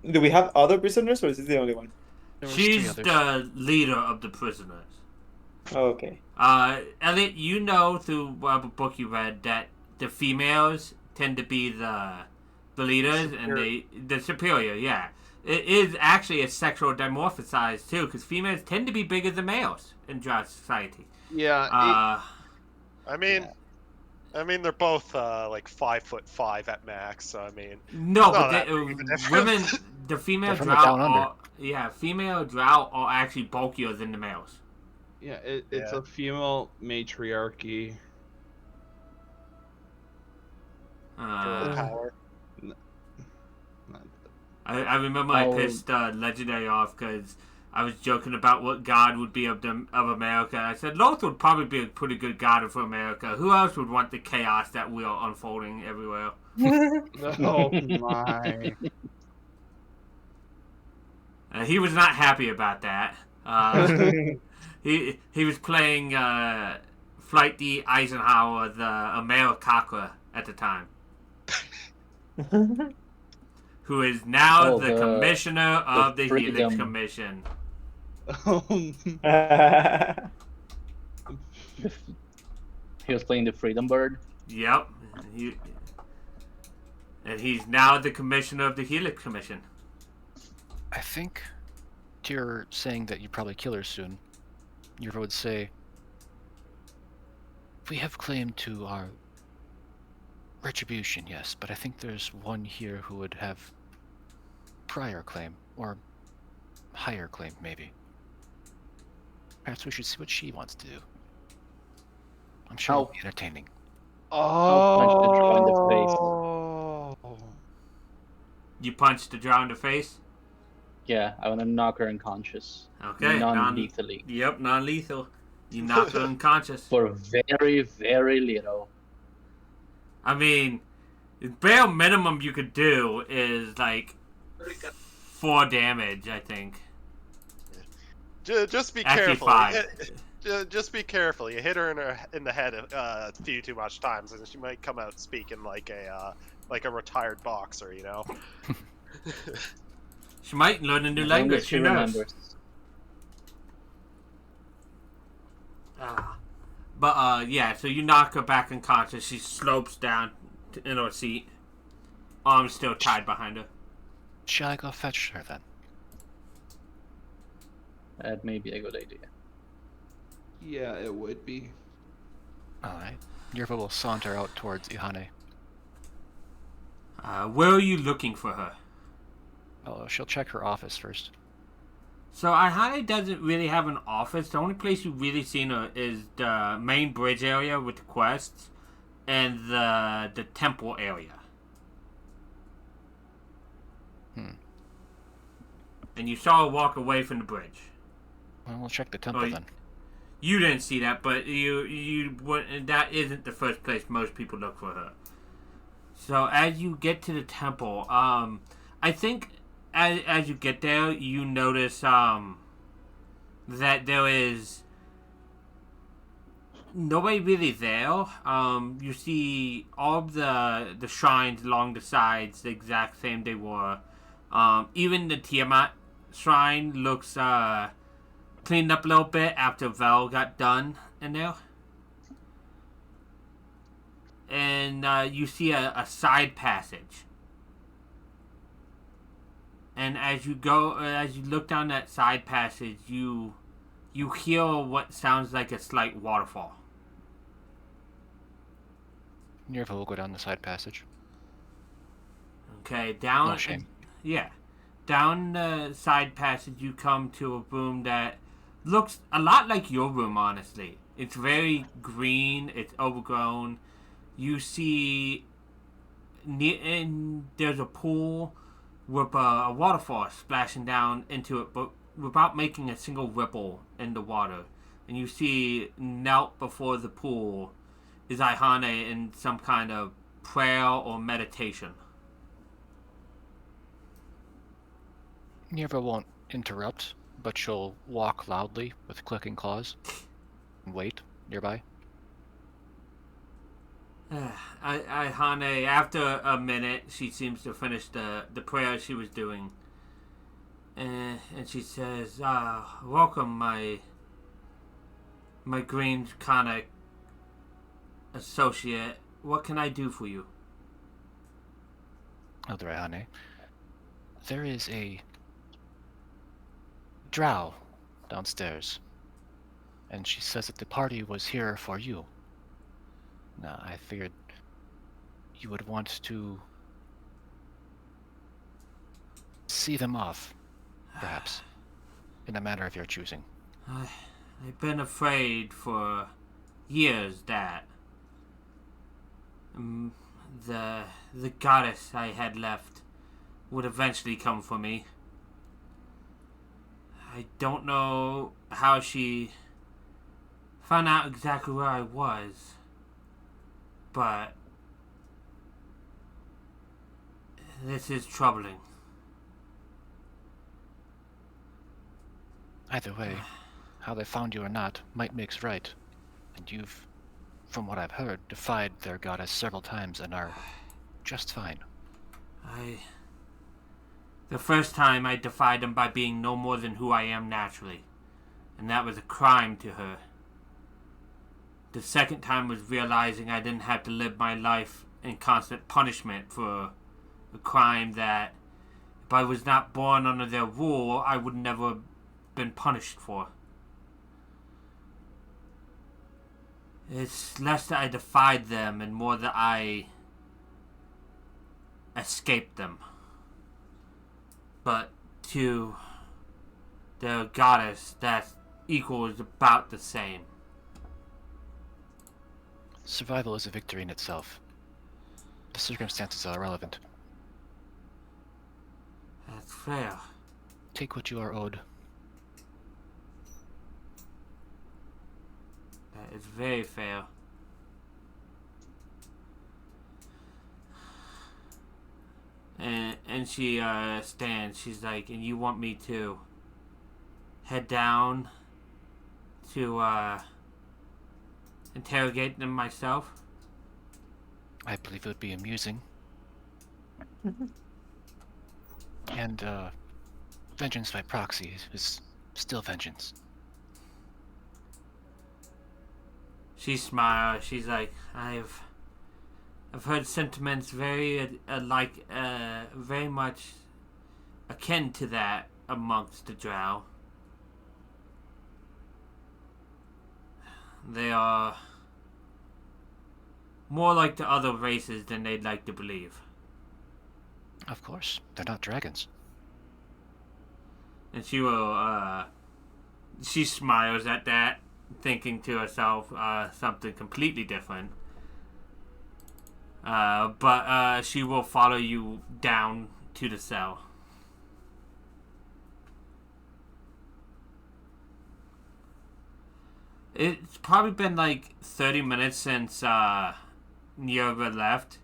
Do we have other prisoners, or is this the only one? There was 3 She's others. the leader of the prisoners. Oh, okay. Elliot, you know through whatever book you read that the females tend to be the leaders and the superior. Yeah, it is actually a sexual dimorphized too, because females tend to be bigger than males in Drow society. Yeah. I mean, they're both like 5'5" at max. So I mean, No, it's not but that big of a difference. women, the female They're from the Drow down under. female Drow are actually bulkier than the males. yeah, it's Yeah. a female matriarchy. Girl power. I remember I Oh. pissed Legendary off because I was joking about what god would be of America. I said Loth would probably be a pretty good god for America. Who else would want the chaos that we are unfolding everywhere? Oh my. He was not happy about that. He was playing Flight D Eisenhower, the Americaca at the time, who is now Oh, the the commissioner of the Helix freedom. Commission. He was playing the Freedom Bird. Yep. And he's now the commissioner of the Helix Commission. I think you're saying that you probably kill her soon. Yerva would say, we have claim to our retribution, yes, but I think there's one here who would have prior claim, or higher claim, maybe. Perhaps we should see what she wants to do. I'm sure it'll be entertaining. punch the Drow in the face. Oh. You punch the Drow in the face? Yeah, I want to knock her unconscious. Okay. Non-lethally. Yep, non-lethal. You knock her unconscious. For very, very little. I mean, the bare minimum you could do is like 4 damage, I think. Just be Actually, careful. 5. Just be careful. You hit her in the head a few too much times, and she might come out speaking like a retired boxer. You know. She might learn a new As long as language. she Who knows? remembers. But yeah. So you knock her back unconscious. She slopes down in her seat. Arms still tied behind her. Shall I go fetch her then? That may be a good idea. Yeah, it would be. Alright. Yerva will saunter out towards Ihane. Where are you looking for her? Oh, she'll check her office first. So Ihane doesn't really have an office. The only place you've really seen her is the main bridge area with the quests and the temple area. And you saw her walk away from the bridge. Well, we'll check the temple then. You didn't see that, but that isn't the first place most people look for her. So as you get to the temple, I think as you get there, you notice that there is nobody really there. You see all of the shrines along the sides the exact same they were. Even the Tiamat shrine looks cleaned up a little bit after Vel got done in there. And you see a side passage. And as you look down that side passage, you hear what sounds like a slight waterfall. Yerva will go down the side passage. Okay, down. No shame. Yeah. Down the side passage, you come to a room that looks a lot like your room, honestly. It's very green, it's overgrown. You see, and there's a pool with a waterfall splashing down into it, but without making a single ripple in the water. And you see, knelt before the pool is Ihane in some kind of prayer or meditation. Yerva won't interrupt, but she'll walk loudly with clicking claws and wait nearby. Ihane, after a minute, she seems to finish the prayer she was doing. And she says, welcome, my green conic associate. What can I do for you? Eldrahane, there is a drow downstairs, and she says that the party was here for you. Now, I figured you would want to see them off, perhaps, in a manner of your choosing. I've been afraid for years that the goddess I had left would eventually come for me. I don't know how she found out exactly where I was, but this is troubling. Either way, how they found you or not might makes right, and you've, from what I've heard, defied their goddess several times and are just fine. The first time I defied them by being no more than who I am naturally, and that was a crime to her. The second time was realizing I didn't have to live my life in constant punishment for a crime that, if I was not born under their rule, I would never have been punished for. It's less that I defied them and more that I escaped them. But to their goddess, that equals about the same. Survival is a victory in itself. The circumstances are irrelevant. That's fair. Take what you are owed. That is very fair. And she stands. She's like, and you want me to head down to interrogate them myself? I believe it would be amusing. And vengeance by proxy is still vengeance. She smiles. She's like, I've heard sentiments very very much akin to that amongst the drow. They are more like the other races than they'd like to believe. Of course, they're not dragons. And she will, she smiles at that, thinking to herself something completely different. But she will follow you down to the cell. It's probably been like 30 minutes since Nierva left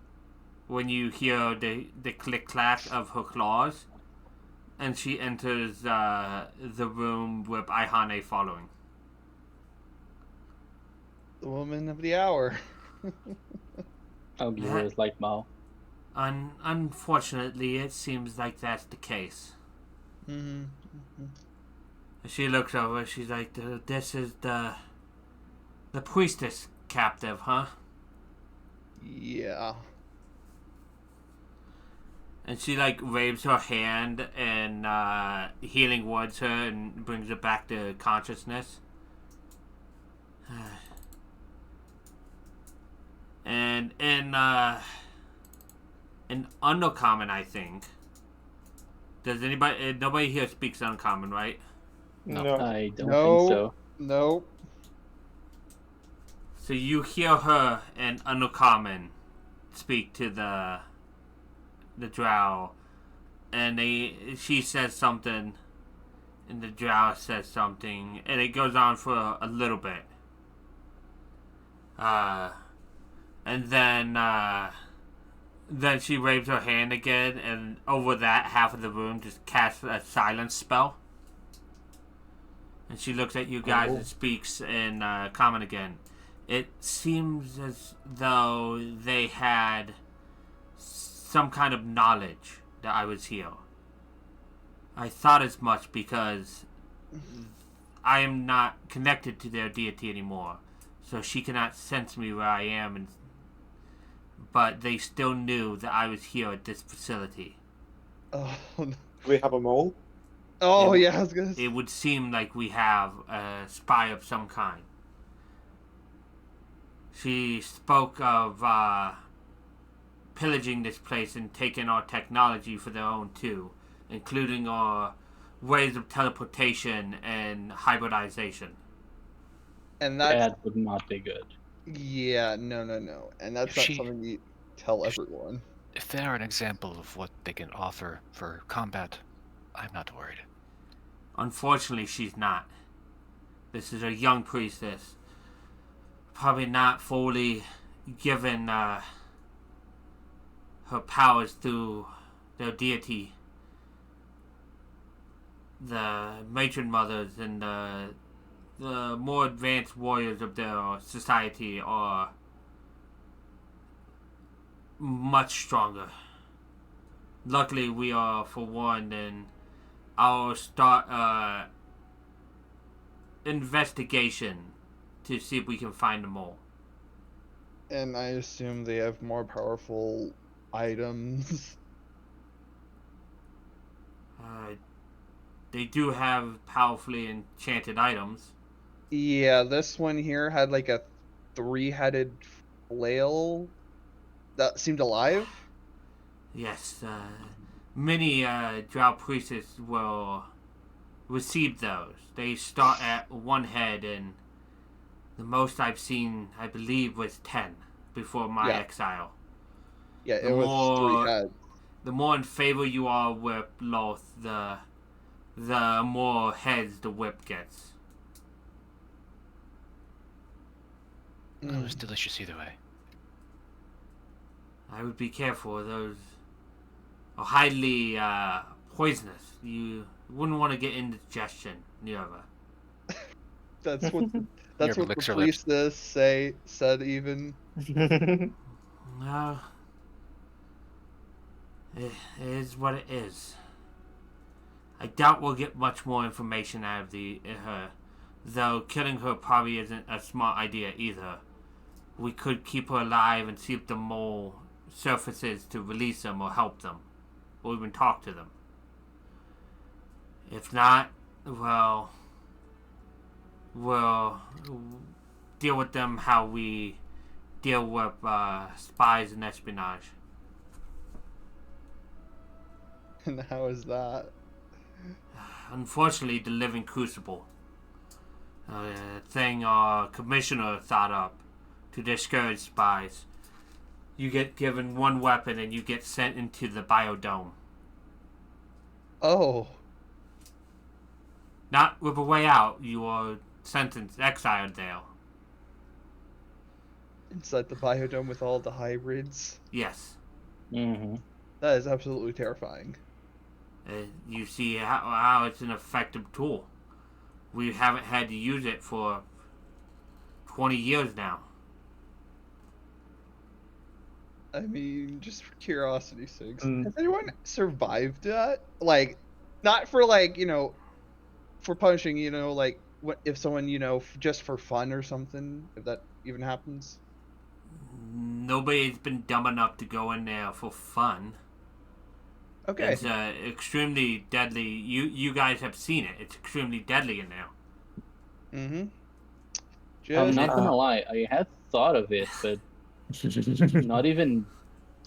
when you hear the click-clack of her claws, and she enters the room with Aihane following. The woman of the hour. Algira is like Mao. Unfortunately, it seems like that's the case. Mm-hmm. She looks over. She's like, "This is the priestess captive, huh?" Yeah. And she like waves her hand and healing wards her and brings her back to consciousness. And in Uncommon, I think. Does nobody here speaks Uncommon, right? No. I don't No. think so. Nope. So you hear her and Uncommon speak to the drow, and she says something, and the drow says something, and it goes on for a little bit. And then she waves her hand again, and over that half of the room just casts a silence spell. And she looks at you guys and speaks in common again. It seems as though they had some kind of knowledge that I was here. I thought as much because I am not connected to their deity anymore, so she cannot sense me where I am, but they still knew that I was here at this facility. Oh, no. Do we have a mole? Oh It- yeah, I was gonna say. It would seem like we have a spy of some kind. She spoke of pillaging this place and taking our technology for their own too, including our ways of teleportation and hybridization. And that's That would not be good. yeah, no, and that's If not she- something you tell everyone. If they are an example of what they can offer for combat, I'm not worried. Unfortunately, she's not. This is a young priestess. Probably not fully given her powers through their deity. The matron mothers and the more advanced warriors of their society are much stronger. Luckily, we are forewarned, and I'll start investigation to see if we can find them all. And I assume they have more powerful items. They do have powerfully enchanted items. Yeah, this one here had like a 3-headed flail that seemed alive. Yes, many drow priestesses will receive those. They start at one head, and the most I've seen, I believe, was 10 before my Yeah. exile. Yeah, it The was more- 3 heads. The more in favor you are with Loth, the more heads the whip gets. Oh, it was delicious either way. I would be careful. Those are highly poisonous. You wouldn't want to get indigestion near her. That's what that's Your what the elixir lips. priestess said even. No. It is what it is. I doubt we'll get much more information out of her. Though killing her probably isn't a smart idea either. We could keep her alive and see if the mole surfaces to release them or help them. Or even talk to them. If not, well, we'll deal with them how we deal with spies and espionage. And how is that? Unfortunately, the living crucible. A thing our commissioner thought up to discourage spies. You get given one weapon and you get sent into the biodome. Oh, Not with a way out, you are sentenced, exiled there. inside the biodome with all the hybrids. Yes. Mm-hmm. That is absolutely terrifying. You see how it's an effective tool. We haven't had to use it for 20 years now. I mean, just for curiosity's sake, Mm. has anyone survived that? Like, not for like, for punishing, like what if someone, just for fun or something, if that even happens. Nobody's been dumb enough to go in there for fun. Okay. It's extremely deadly. You guys have seen it. It's extremely deadly in there. Mm-hmm. I'm Just not gonna lie, I had thought of it, but not even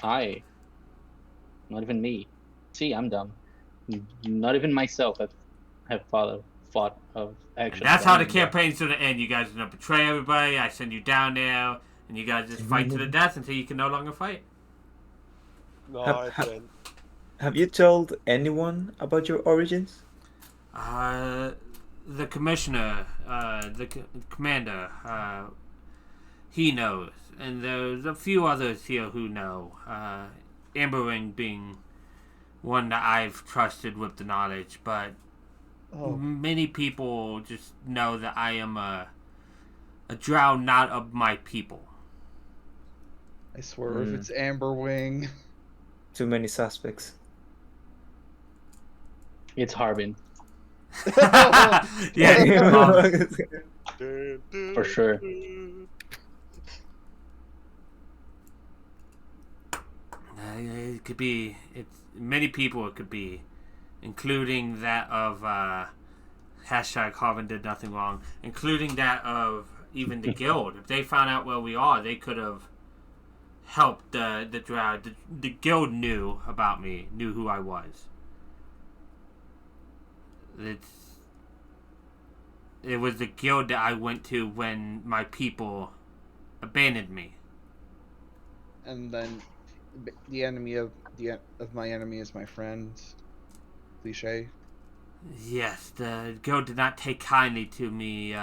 not even me. See, I'm dumb. Not even myself have thought of And actually. that's how the trying that. campaign's gonna end. You guys are gonna betray everybody. I send you down there, and you guys just fight to the death until you can no longer fight. No, Have- I didn't. Have you told anyone about your origins? The commissioner, commander, he knows, and there's a few others here who know. Ambering being one that I've trusted with the knowledge, but Oh, many people just know that I am a drow not of my people. I swear, if Mm. it's Amberwing. Too many suspects. It's Harbin, Yeah, well, for sure. it could be. It's many people. It could be, including that of hashtag Harvin did nothing wrong, including that of even the guild. If they found out where we are, they could have helped the drow. The guild knew about me, knew who I was. It was the guild that I went to when my people abandoned me. And then the enemy of my enemy is my friend. Cliche. Yes, the guild did not take kindly to me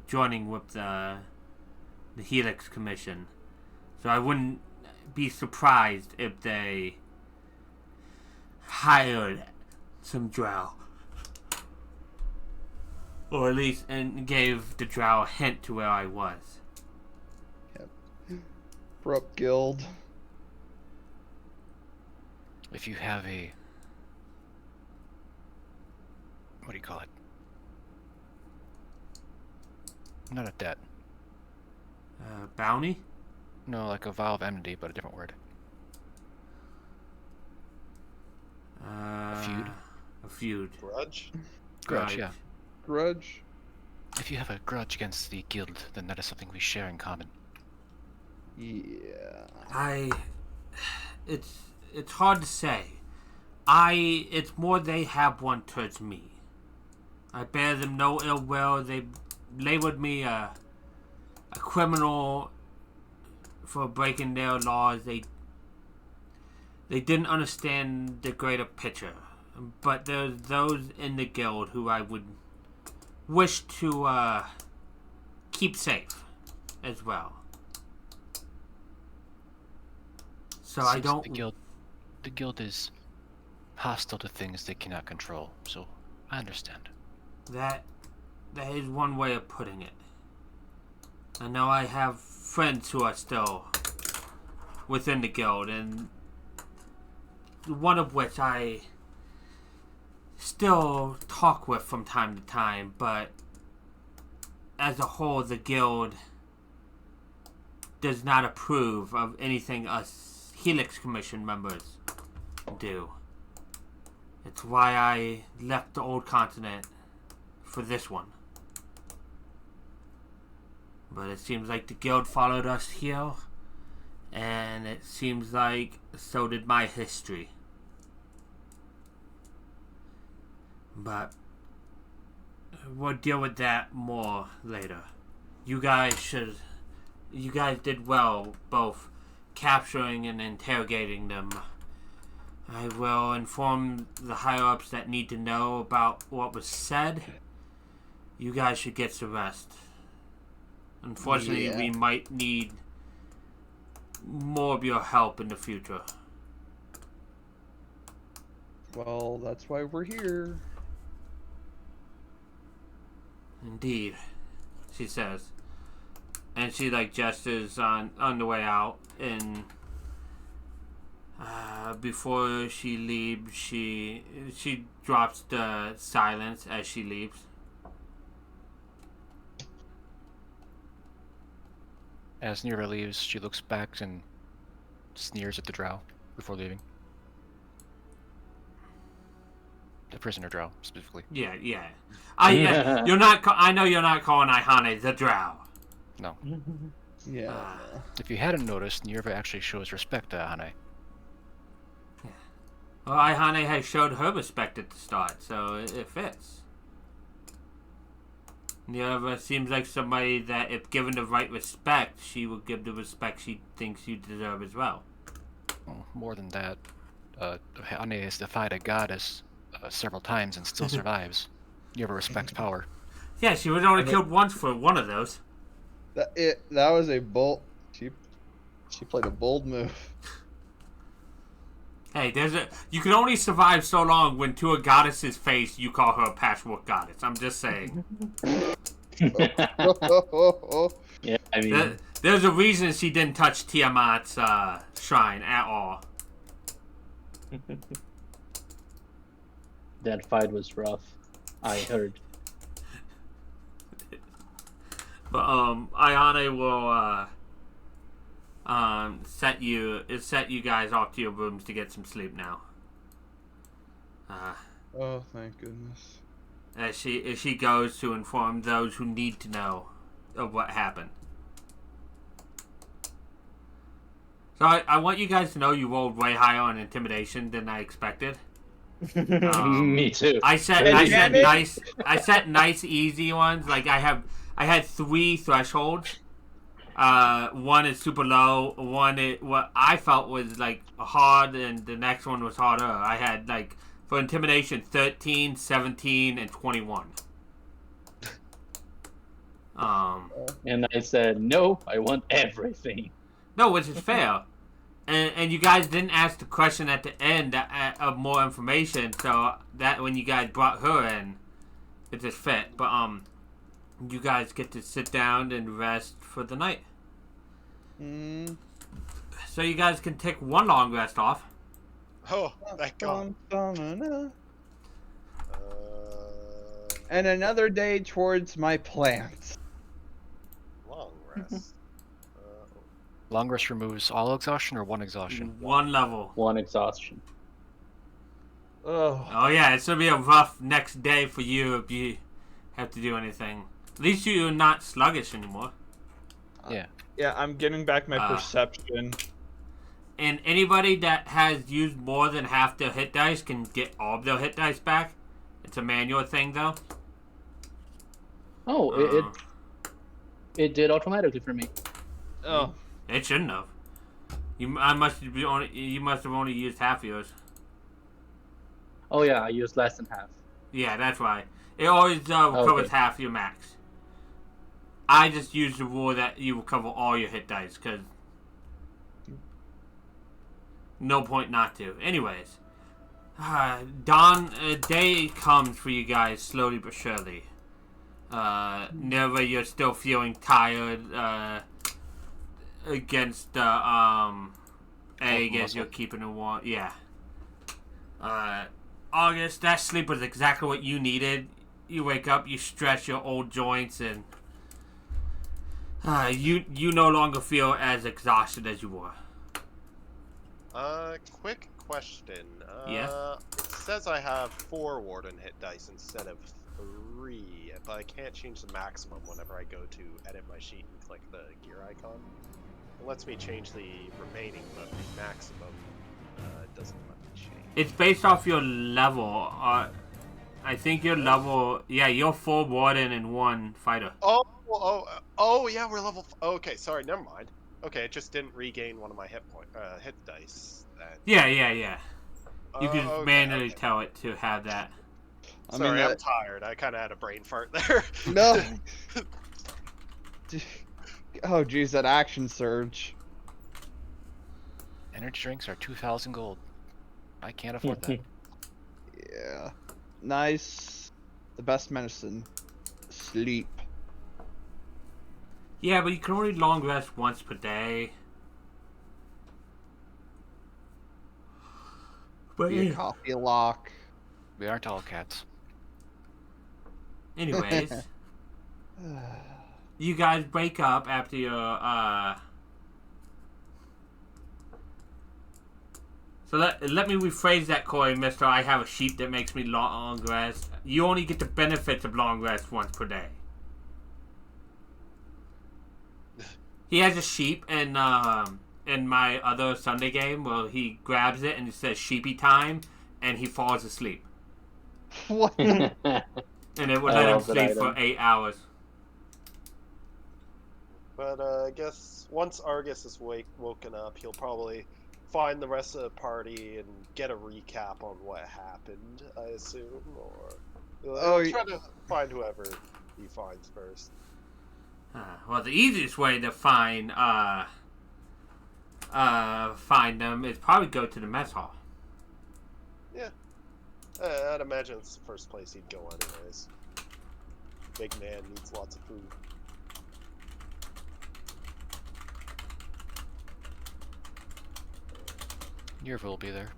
joining with the Helix Commission. So I wouldn't be surprised if they hired some drow. Or at least and gave the drow a hint to where I was. Corrupt guild. If you have a... What do you call it? Not a debt. Bounty? No, like a vow of enmity, but a different word. Feud? A feud. Grudge? Grudge, yeah. Grudge. If you have a grudge against the guild, then that is something we share in common. Yeah. It's hard to say. It's more they have one towards me. I bear them no ill will. They labeled me a criminal for breaking their laws. They didn't understand the greater picture. But there's those in the guild who I would wish to keep safe as well. So I Seems don't. The guild is hostile to things they cannot control, so I understand. That is one way of putting it. I know I have friends who are still within the guild, and one of which I still talk with from time to time, but as a whole, the guild does not approve of anything us Helix Commission members do. It's why I left the old continent for this one. But it seems like the guild followed us here, and it seems like so did my history. But we'll deal with that more later. You guys did well both capturing and interrogating them. I will inform the higher-ups that need to know about what was said. You guys should get some rest. Unfortunately, we might need more of your help in the future. Well, that's why we're here. Indeed, she says. And she gestures on the way out, and before she leaves, she drops the silence as she leaves. As Nira leaves, she looks back and sneers at the drow before leaving. The prisoner drow, specifically. Yeah. You're not. I know you're not calling Ihane the drow. No. Yeah. If you hadn't noticed, Nirva actually shows respect to Ahane. Well, Ihane has showed her respect at the start, so it fits. Nirva seems like somebody that, if given the right respect, she will give the respect she thinks you deserve as well. Well, more than that, Ahane has defied a goddess several times and still survives. Nirva respects power. Yeah, she was only killed once for one of those. That was a bold. She played a bold move. Hey, you can only survive so long when to a goddess's face you call her a patchwork goddess. I'm just saying. Yeah, I mean, There's a reason she didn't touch Tiamat's shrine at all. That fight was rough. I heard. But Ayane will set you guys off to your rooms to get some sleep now. Oh, thank goodness. As she goes to inform those who need to know of what happened. So I want you guys to know you rolled way higher on intimidation than I expected. Me too. I set nice easy ones. Like I had 3 thresholds. One is super low. One is what I felt was like hard, and the next one was harder. I had like for intimidation 13, 17, and 21. And I said, no, I want everything. No, which is fair. And you guys didn't ask the question at the end of more information, so that when you guys brought her in, it just fit. But you guys get to sit down and rest for the night. So you guys can take one long rest off. Oh, thank God. And another day towards my plans. Long rest. Long rest removes all exhaustion or one exhaustion? One level. One exhaustion. Oh, Oh yeah, it's gonna be a rough next day for you if you have to do anything. At least you're not sluggish anymore. Yeah. Yeah, I'm getting back my perception. And anybody that has used more than half their hit dice can get all of their hit dice back. It's a manual thing though. Oh, it did automatically for me. oh. It shouldn't have. You must have only used half yours. Oh yeah, I used less than half. Yeah, that's why. It always covers half your max. I just used the rule that you will cover all your hit dice, because no point not to. Anyways, day comes for you guys slowly but surely. Never you're still feeling tired against egg as you're keeping it warm. Yeah. August, that sleep was exactly what you needed. You wake up, you stretch your old joints, and you no longer feel as exhausted as you were. Quick question. Yes? It says I have 4 warden hit dice instead of 3, but I can't change the maximum whenever I go to edit my sheet and click the gear icon. It lets me change the remaining, but the maximum doesn't let me change. It's based off your level. I think your level... Yeah, you're 4 warden and 1 fighter. Oh, yeah, we're level... Okay, sorry, never mind. Okay, it just didn't regain one of my hit dice. Then. Yeah. You can manually tell it to have that. Sorry, I'm tired. I kind of had a brain fart there. No. Oh, geez, that action surge. Energy drinks are 2,000 gold. I can't afford that. Yeah. Nice. The best medicine. Sleep. Yeah, but you can only long rest once per day. But Be a coffee lock. We aren't all cats. anyways, you guys wake up after your So let me rephrase that, Corey, mister. I have a sheep that makes me long rest. You only get the benefits of long rest once per day. He has a sheep in my other Sunday game where he grabs it and it says sheepy time and he falls asleep. What? And it would let him sleep for 8 hours. But I guess once Argus is woken up, he'll probably find the rest of the party and get a recap on what happened, I assume, or he'll try to find whoever he finds first. Well, the easiest way to find them is probably go to the mess hall. Yeah, I'd imagine it's the first place he'd go anyways. Big man needs lots of food. Nerva will be there.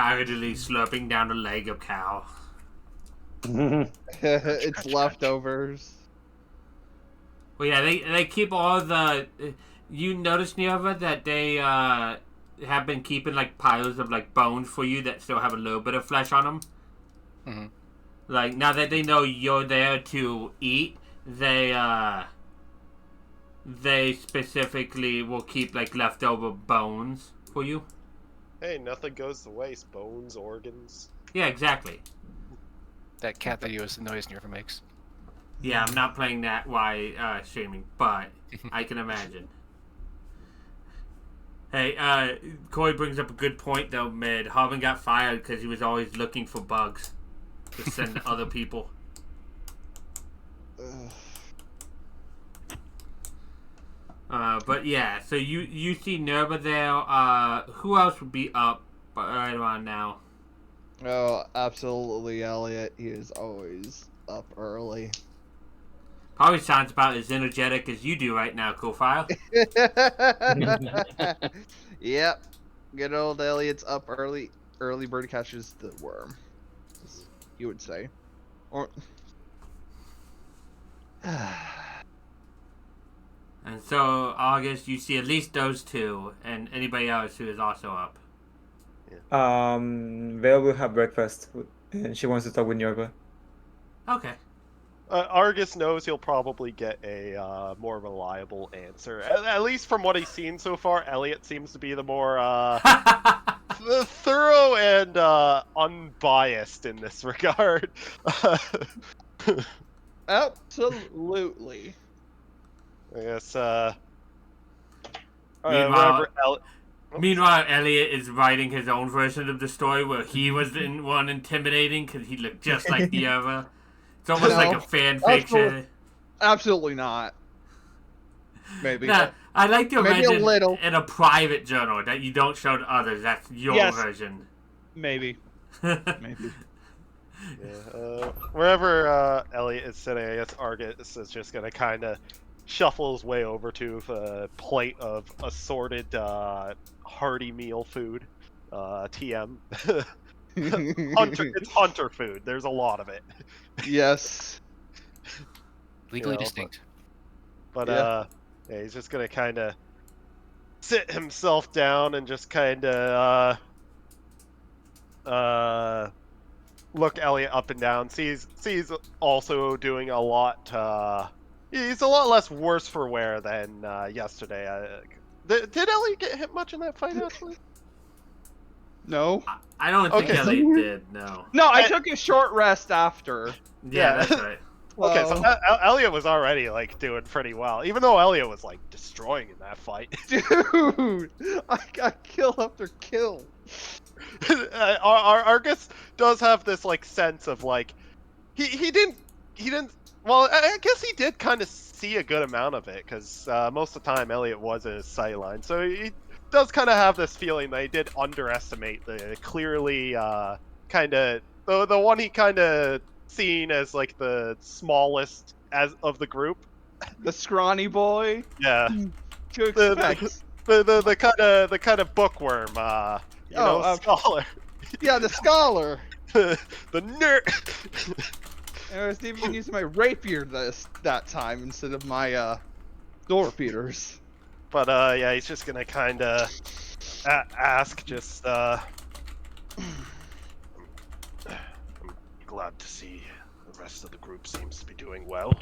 tiredly slurping down a leg of cow. It's Crunch, leftovers. Well, yeah, they keep all the. You notice, Nieva, that they have been keeping like piles of like bones for you that still have a little bit of flesh on them. Mhm. Like now that they know you're there to eat, they specifically will keep like leftover bones for you. Hey, nothing goes to waste. Bones, organs. Yeah, exactly. That cat video is the noise Nerva makes. Yeah, I'm not playing that while streaming, but I can imagine. Hey, Corey brings up a good point though. Mid Harvin got fired because he was always looking for bugs to send to other people. But yeah, so you see Nerva there. Who else would be up right around now? Oh, absolutely, Elliot. He is always up early. Probably sounds about as energetic as you do right now, Kofile. Yep. Good old Elliot's up early. Early bird catches the worm, as you would say. Or And so August, you see at least those two, and anybody else who is also up. Vale will have breakfast, and she wants to talk with Yorba. Okay. Argus knows he'll probably get a more reliable answer. At least from what he's seen so far, Elliot seems to be the more thorough and unbiased in this regard. absolutely. I guess. Meanwhile, wherever Meanwhile, Elliot is writing his own version of the story where he was the one intimidating because he looked just like the other. It's almost No. like a fan fiction. Absolutely not. Maybe. Nah, I like to Maybe a imagine little. in a private journal that you don't show to others. That's your Yes. version. Maybe. Maybe. wherever Elliot is sitting, I guess Argus is just gonna kind of shuffle his way over to a plate of assorted hearty meal food. TM. It's hunter food. There's a lot of it. Yes. Legally You know, distinct. But Yeah. yeah, he's just gonna kind of sit himself down and just kind of look Elliot up and down. Sees also doing a lot. He's a lot less worse for wear than yesterday. Did Elliot get hit much in that fight actually? No. I don't think Okay, so- Elliot did, no. No, I took a short rest after. Yeah, that's right. Okay, so Well, Elliot was already like doing pretty well, even though Elliot was like destroying in that fight. dude, I got kill after kill. Argus does have this like sense of like he didn't well I guess he did kind of see a good amount of it because most of the time Elliot was in his sight so he does kind of have this feeling that he did underestimate the clearly kind of the one he kind of seen as like the smallest as of the group. The scrawny boy. Yeah, To expect. the kind of bookworm scholar. Yeah, the scholar. The nerd. I was even using my rapier that time instead of my door repeaters. But yeah, he's just gonna kind of ask. Just I'm glad to see the rest of the group seems to be doing well.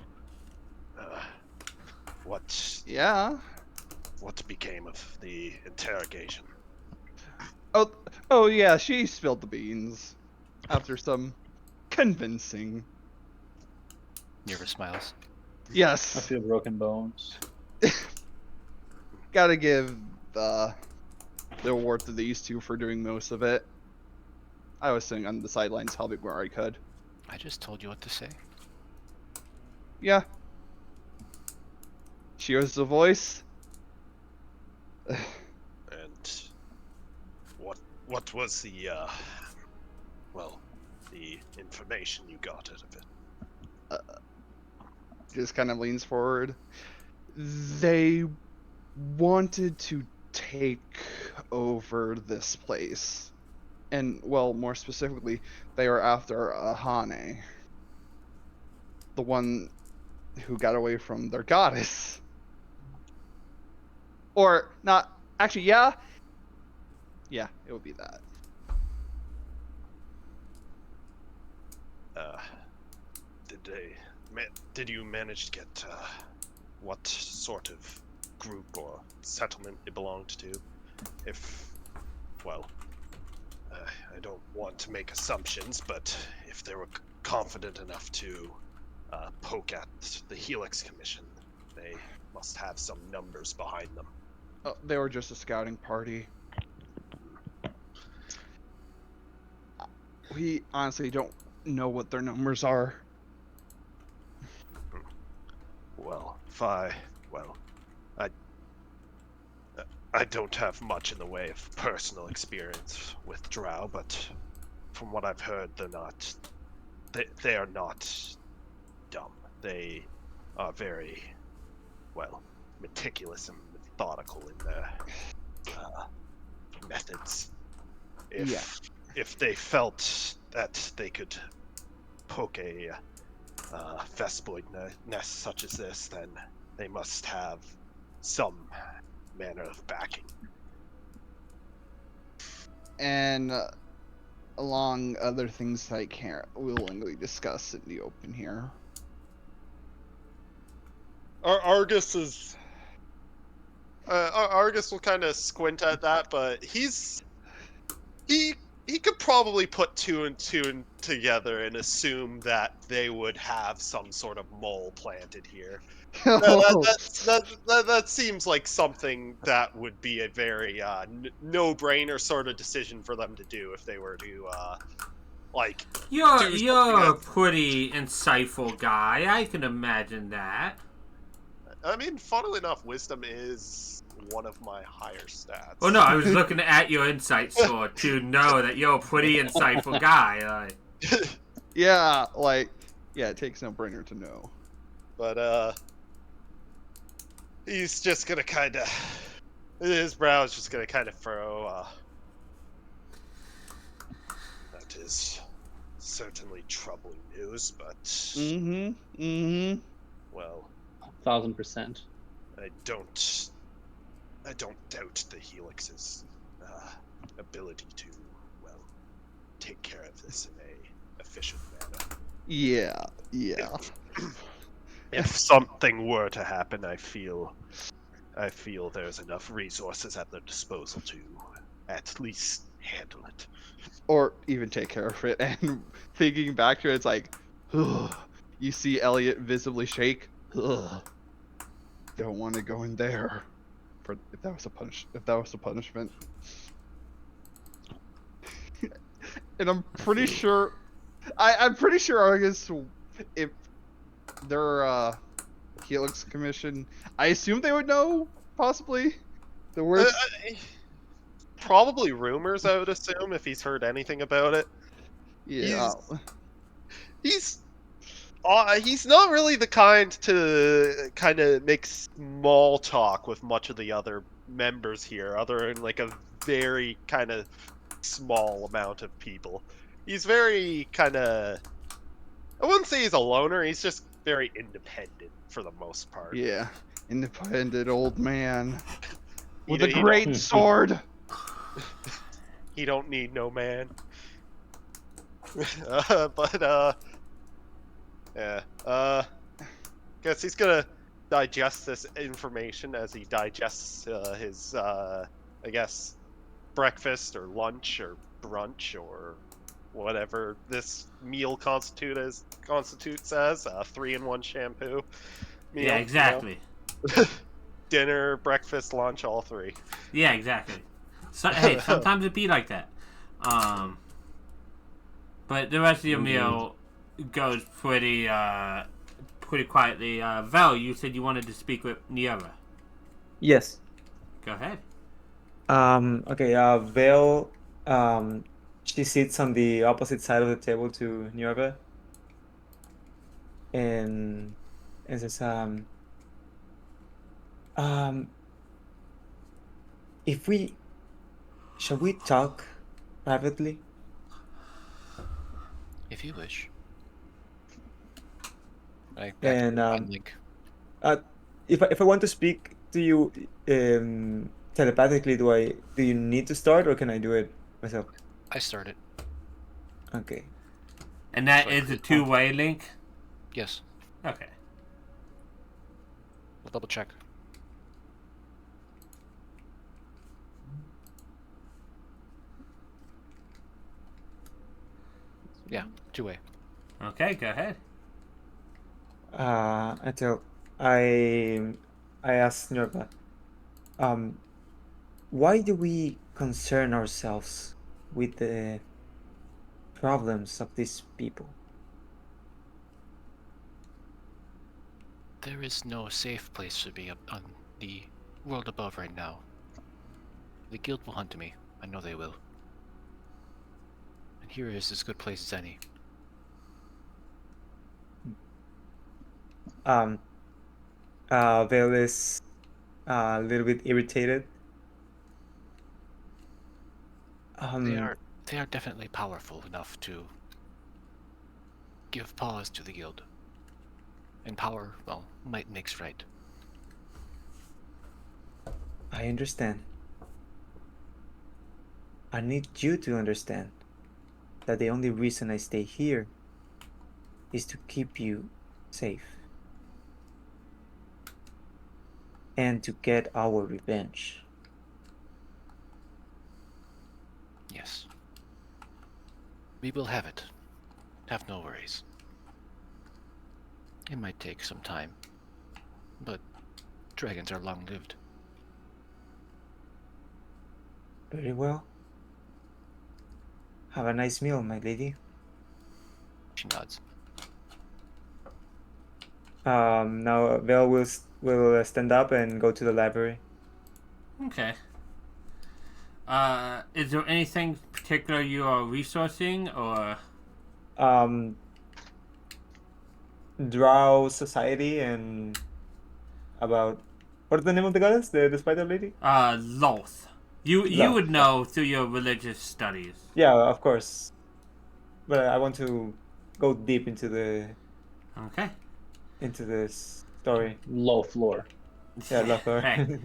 Yeah. What became of the interrogation? Oh yeah, she spilled the beans after some convincing. Nerva smiles. I Yes. feel broken bones. Gotta give the award to these two for doing most of it. I was sitting on the sidelines helping where I could. I just told you what to say. Yeah. She was the voice. And what was the the information you got out of it? Just kind of leans forward. They wanted to take over this place and well, more specifically, they are after Ahane, the one who got away from their goddess. Or not, actually, yeah, it would be that. Did you manage to get what sort of group or settlement they belonged to? If, well, I don't want to make assumptions, but if they were confident enough to poke at the Helix Commission, they must have some numbers behind them. Oh, they were just a scouting party. We honestly don't know what their numbers are. Well, I don't have much in the way of personal experience with Drow, but from what I've heard, they are not dumb. They are very, well, meticulous and methodical in their methods. If they felt that they could poke a Vespoid nest such as this, then they must have some manner of backing. And along other things I can't willingly discuss in the open here. Argus is. Argus will kind of squint at that, but he could probably put two and two together and assume that they would have some sort of mole planted here. That seems like something that would be a very no-brainer sort of decision for them to do if they were to like. You're a pretty insightful guy. I can imagine that. I mean, funnily enough, wisdom is one of my higher stats. Well, no, I was looking at your insight score to know that you're a pretty insightful guy. Yeah, it takes no brainer to know. But he's just gonna kind of, his brow is just gonna kind of furrow. That is certainly troubling news, but well, 1000%. I don't doubt the Helix's ability to, well, take care of this in a efficient manner. Yeah. If something were to happen, I feel there's enough resources at their disposal to at least handle it. Or even take care of it. And thinking back to it, it's like, ugh, you see Elliot visibly shake. Ugh, don't want to go in there. If that was a punishment. And I'm pretty sure, I'm pretty sure Argus, if their Helix Commission, I assume they would know, possibly. The worst. Probably rumors, I would assume, if he's heard anything about it. Yeah. He's not really the kind to kind of make small talk with much of the other members here, other than like a very kind of small amount of people. He's very kind of, I wouldn't say he's a loner, he's just very independent for the most part. Yeah, independent old man with a great sword. He don't need no man. Guess he's gonna digest this information as he digests his, I guess, breakfast or lunch or brunch or whatever this meal constitutes as 3-in-1 shampoo meal. Yeah, exactly. You know? Dinner, breakfast, lunch, all three. Yeah, exactly. So, hey, sometimes it be like that. But the rest of your meal goes pretty quietly. Vel, you said you wanted to speak with Niera. Yes. Go ahead. Okay, Vale, she sits on the opposite side of the table to Niera and says, shall we talk privately? If you wish. I And activate Mind Link. uh, if I want to speak to you telepathically, do you need to start or can I do it myself? I start it. Okay. And that So I is a create- two-way link? Yes. Okay. I'll double check. Yeah, two-way. Okay, go ahead. Until I asked Nerva, um, why do we concern ourselves with the problems of these people? There is no safe place to be on the world above right now. The guild will hunt me. I know they will. And here is as good place as any. Um, Vale is a little bit irritated. They are definitely powerful enough to give pause to the guild. And power, well, might makes right. I understand. I need you to understand that the only reason I stay here is to keep you safe and to get our revenge. Yes. We will have it. Have no worries. It might take some time, but dragons are long-lived. Very well. Have a nice meal, my lady. She nods. Now Vel will stand up and go to the library. Okay. Is there anything particular you are resourcing, or? Drow society and about what's the name of the goddess? The spider lady? Loth. You Love. would know through your religious studies. Yeah, of course. But I want to go deep Okay. into this story. Low floor. Yeah, love her. Hey,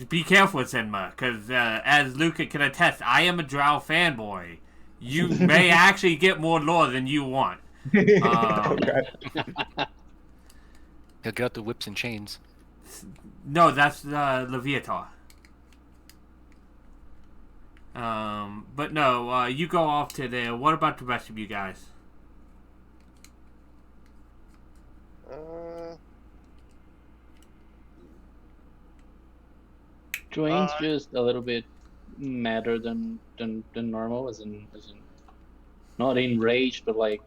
be careful, Senma, because as Luca can attest, I am a Drow fanboy. You may actually get more lore than you want. Oh, God. He'll get out the whips and chains. No, that's Leviatar. But no, you go off to there. What about the rest of you guys? Dwayne's just a little bit madder than normal, as in not enraged, but like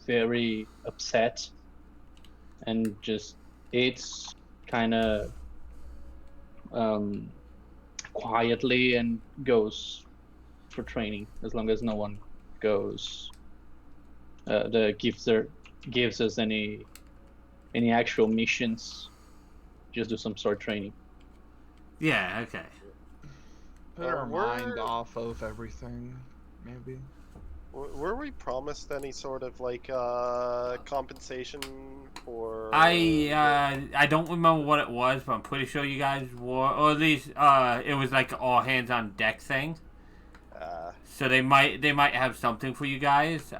very upset, and just it's kind of quietly and goes for training as long as no one goes gives us any actual missions. Just do some sword training. Yeah, okay. Put our mind off of everything, maybe. Were we promised any sort of like compensation for? I don't remember what it was, but I'm pretty sure you guys were, or at least it was like all hands on deck thing. So they might have something for you guys.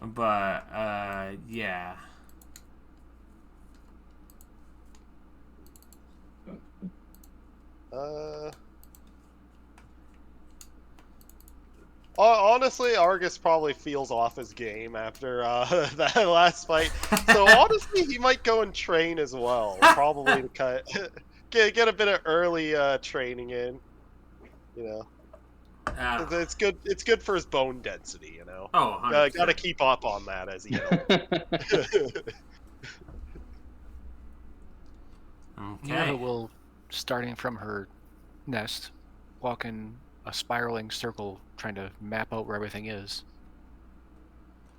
But yeah. Honestly, Argus probably feels off his game after that last fight. So honestly, he might go and train as well. Probably to get a bit of early training in. You know, it's good. It's good for his bone density. You know. Oh, 100%. Got to keep up on that as he goes. Okay. Will, starting from her nest, walk in a spiraling circle, trying to map out where everything is.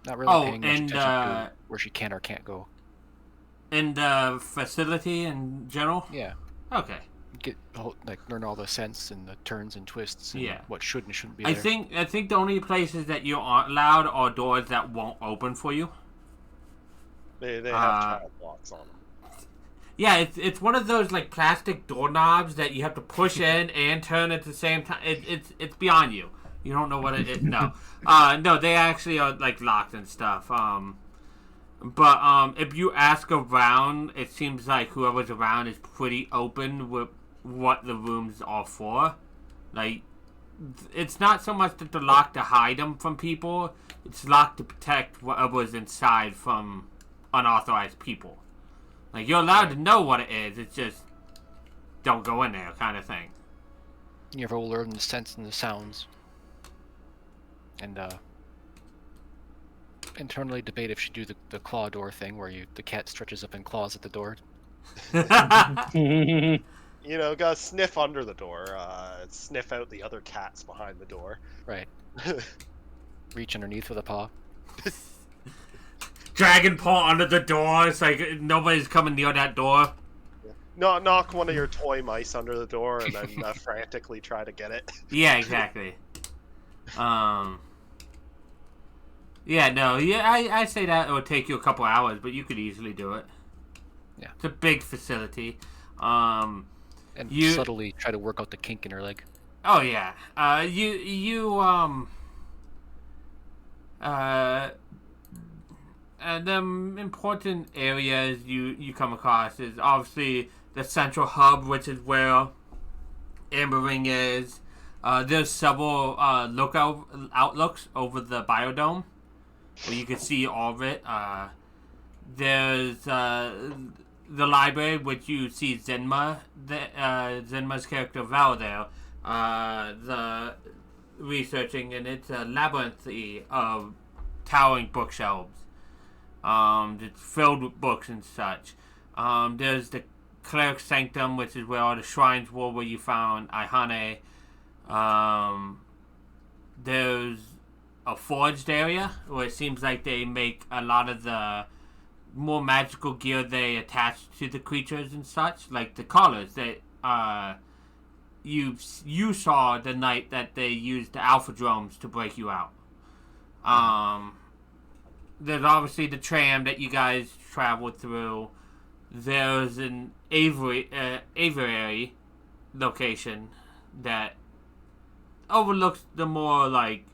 Not really paying much attention to where she can or can't go. And the facility in general? Yeah. Okay. learn all the sense and the turns and twists and Yeah. what should and shouldn't be I there. think the only places that you aren't allowed are doors that won't open for you. They have Uh, child locks on them. Yeah, it's one of those like plastic doorknobs that you have to push in and turn at the same time. It's beyond you. You don't know what it is. No, no, they actually are like locked and stuff. But if you ask around, it seems like whoever's around is pretty open with what the rooms are for. Like, it's not so much that they're locked to hide them from people. It's locked to protect whatever's inside from unauthorized people. Like, you're allowed to know what it is. It's just don't go in there, kind of thing. You ever learn the sense and the sounds, and internally debate if you do the claw door thing where the cat stretches up and claws at the door. You know, gotta sniff under the door, sniff out the other cats behind the door. Right. Reach underneath with a paw. Dragon paw under the door. It's like nobody's coming near that door. Knock one of your toy mice under the door and then frantically try to get it. Yeah, exactly. Yeah, no, yeah, I say that it would take you a couple hours, but you could easily do it. Yeah. It's a big facility. And subtly try to work out the kink in her leg. Oh yeah. The important areas you come across is obviously the central hub, which is where Amber Ring is. There's several outlooks over the biodome where you can see all of it. There's the library, which you see Zenma, Zenma's character Val there, the researching, and it's a labyrinth of towering bookshelves. It's filled with books and such. There's the Cleric's Sanctum, which is where all the shrines were, where you found Aihane. There's a forged area where it seems like they make a lot of the more magical gear they attach to the creatures and such, like the collars that you saw the night that they used the alpha drones to break you out. There's obviously the tram that you guys traveled through. There's an aviary location that overlooks the more like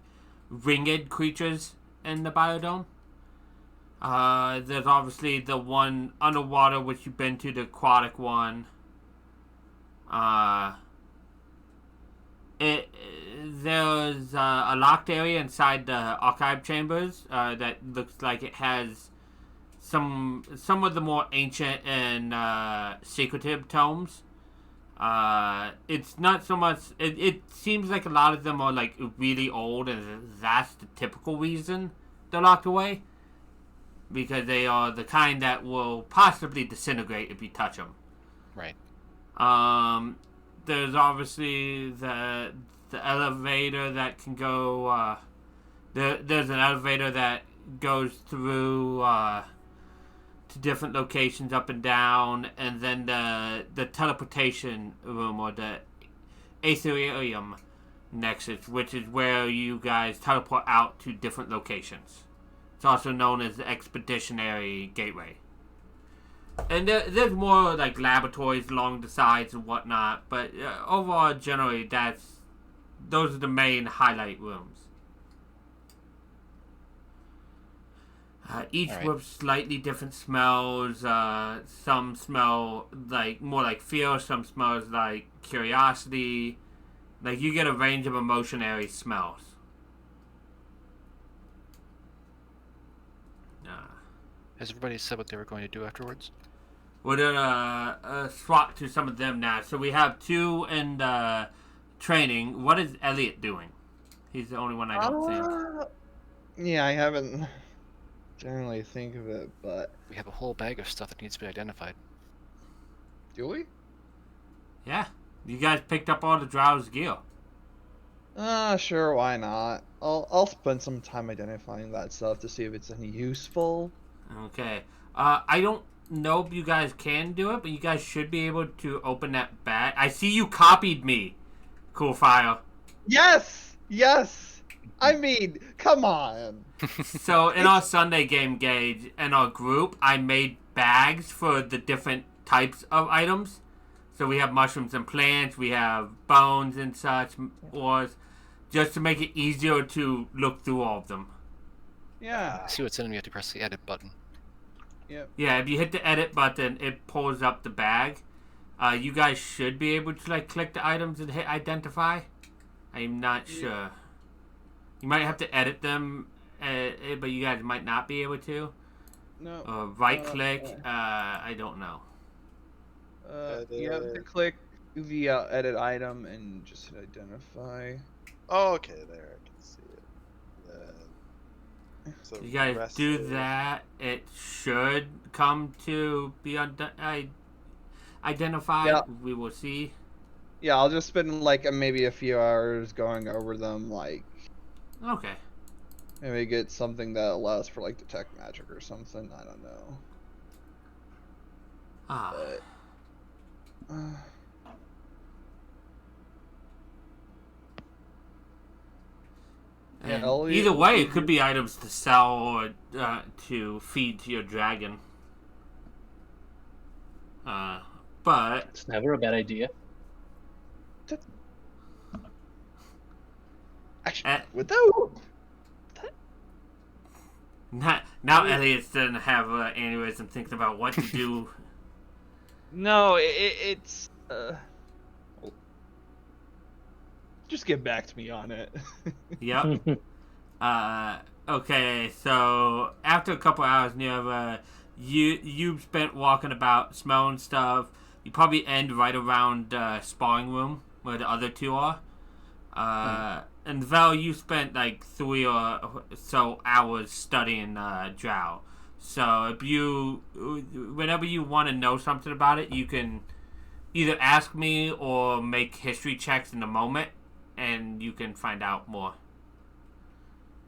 winged creatures in the biodome. There's obviously the one underwater, which you've been to, the aquatic one. There's a locked area inside the archive chambers that looks like it has some of the more ancient and secretive tomes. It's not so much. It seems like a lot of them are like really old, and that's the typical reason they're locked away, because they are the kind that will possibly disintegrate if you touch them. Right. There's obviously the elevator that can go. There's an elevator that goes through to different locations up and down, and then the teleportation room, or the Aetherium Nexus, which is where you guys teleport out to different locations. It's also known as the Expeditionary Gateway. And there's more like laboratories along the sides and whatnot, but overall, generally, those are the main highlight rooms. Each with slightly different smells. Some smell like more like fear. Some smells like curiosity. Like, you get a range of emotionary smells. Has everybody said what they were going to do afterwards? We're gonna swap to some of them now. So we have two in training. What is Elliot doing? He's the only one I don't think. Yeah, I haven't generally think of it, but We have a whole bag of stuff that needs to be identified. do we? Yeah, you guys picked up all the Drow's gear. Sure, why not? I'll spend some time identifying that stuff to see if it's any useful. Okay. I don't know if you guys can do it, but you guys should be able to open that bag. I see you copied me. Cool file. Yes, yes. I mean, come on. So in our Sunday game gauge in our group, I made bags for the different types of items. So we have mushrooms and plants, we have bones and such, or just to make it easier to look through all of them. Yeah. See what's in them, you have to press the edit button. Yep. Yeah, if you hit the edit button, it pulls up the bag. You guys should be able to like click the items and hit identify. I'm not sure. You might have to edit them, but you guys might not be able to. No. Right click. I don't know. You have to click the edit item and just hit identify. Oh, okay, there I can see it. So You guys rest do is- that. It should come to be identified. Yeah. We will see. Yeah, I'll just spend like maybe a few hours going over them, like Okay. maybe get something that allows for like detect magic or something. I don't know. Ah. But, And Elliot, either way, it could be items to sell or to feed to your dragon. But It's never a bad idea. actually, without now Elliot's gonna have aneurysm thinking about what to do. no, it's just get back to me on it. Yep. Okay, so after a couple hours near you've spent walking about, smelling stuff. You probably end right around sparring room where the other two are. And Val, you spent like 3 or so hours studying Drow. So if you, whenever you want to know something about it, you can either ask me or make history checks in the moment, and you can find out more.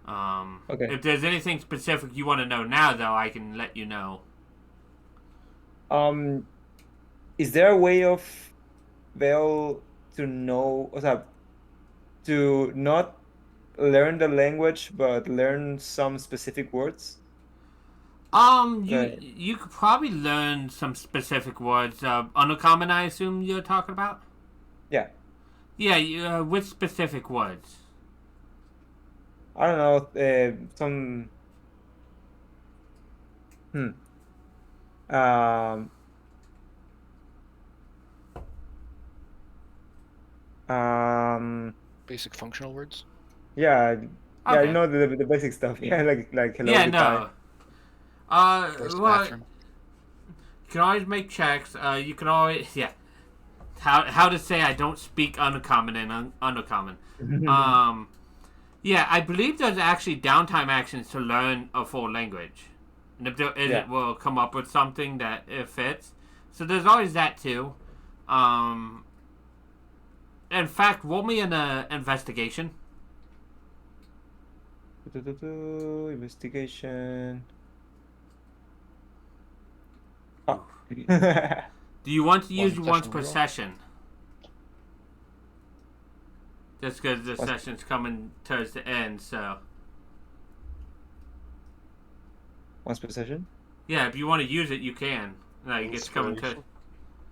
Okay. If there's anything specific you want to know now, though, I can let you know. Is there a way of Vel to know, o sea, to not learn the language but learn some specific words? Right. You could probably learn some specific words. Uncommon, I assume you're talking about? Yeah. Yeah, which specific words? I don't know. Some. Um. Basic functional words. Yeah. Yeah. Okay. You know the basic stuff. Yeah. Like hello. Yeah, goodbye. no. Where's the Well, bathroom? you can always make checks. You can always, yeah. How to say I don't speak uncommon and uncommon. Yeah, I believe there's actually downtime actions to learn a full language. And if there isn't, Yeah. we'll come up with something that it fits. So there's always that too. In fact, roll me an investigation. Investigation. Oh. Do you want to use One one's session per roll. session? Just because the What? session's coming towards the end, so. Once per session? Yeah, if you want to use it, you can. Like, it's coming to. Inspiration.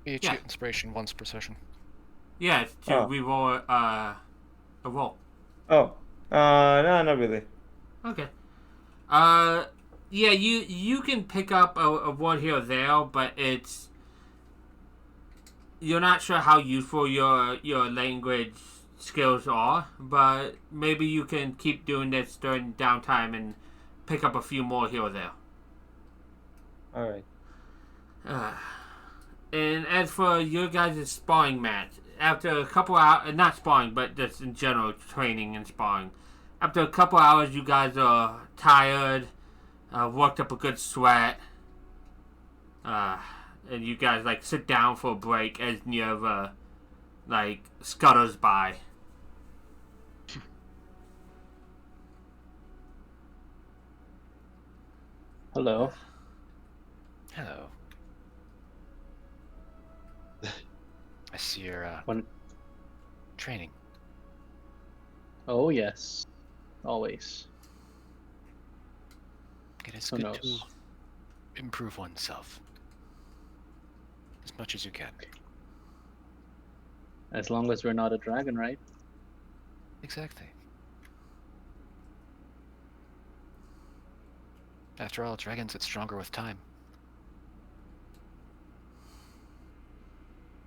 Each Yeah. get inspiration once per session. Yeah, it's to Oh. re-roll a roll. Oh. No, not really. Okay. Yeah, you can pick up a word here or there, but it's. You're not sure how useful your language skills are, but maybe you can keep doing this during downtime and pick up a few more here or there. All right. And as for your guys' sparring match, after a couple hours, not sparring, but just in general training and sparring, after a couple hours, you guys are tired, worked up a good sweat, and you guys like sit down for a break as Nierva like scutters by. Hello. Hello. is your When... training. Oh yes, always. It is Who good to knows? improve oneself as much as you can. As long as we're not a dragon, right? Exactly. After all, dragons get stronger with time.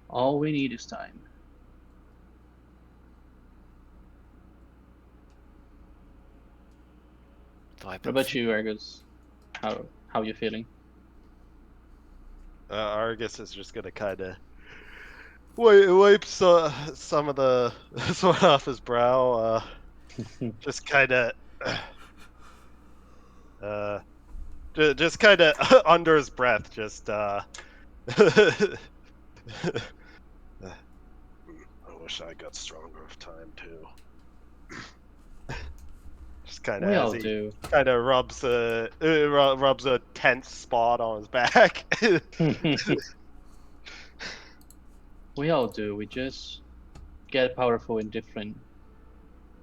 All we need is time. Though I've What been about you, Argus? How you feeling? Argus is just gonna kind of wipe some of the sweat off his brow. Just kind of, just kind of under his breath, just. I wish I got stronger with time too. Just kind of We as all he do. kind of rubs a tense spot on his back. We all do. We just get powerful in different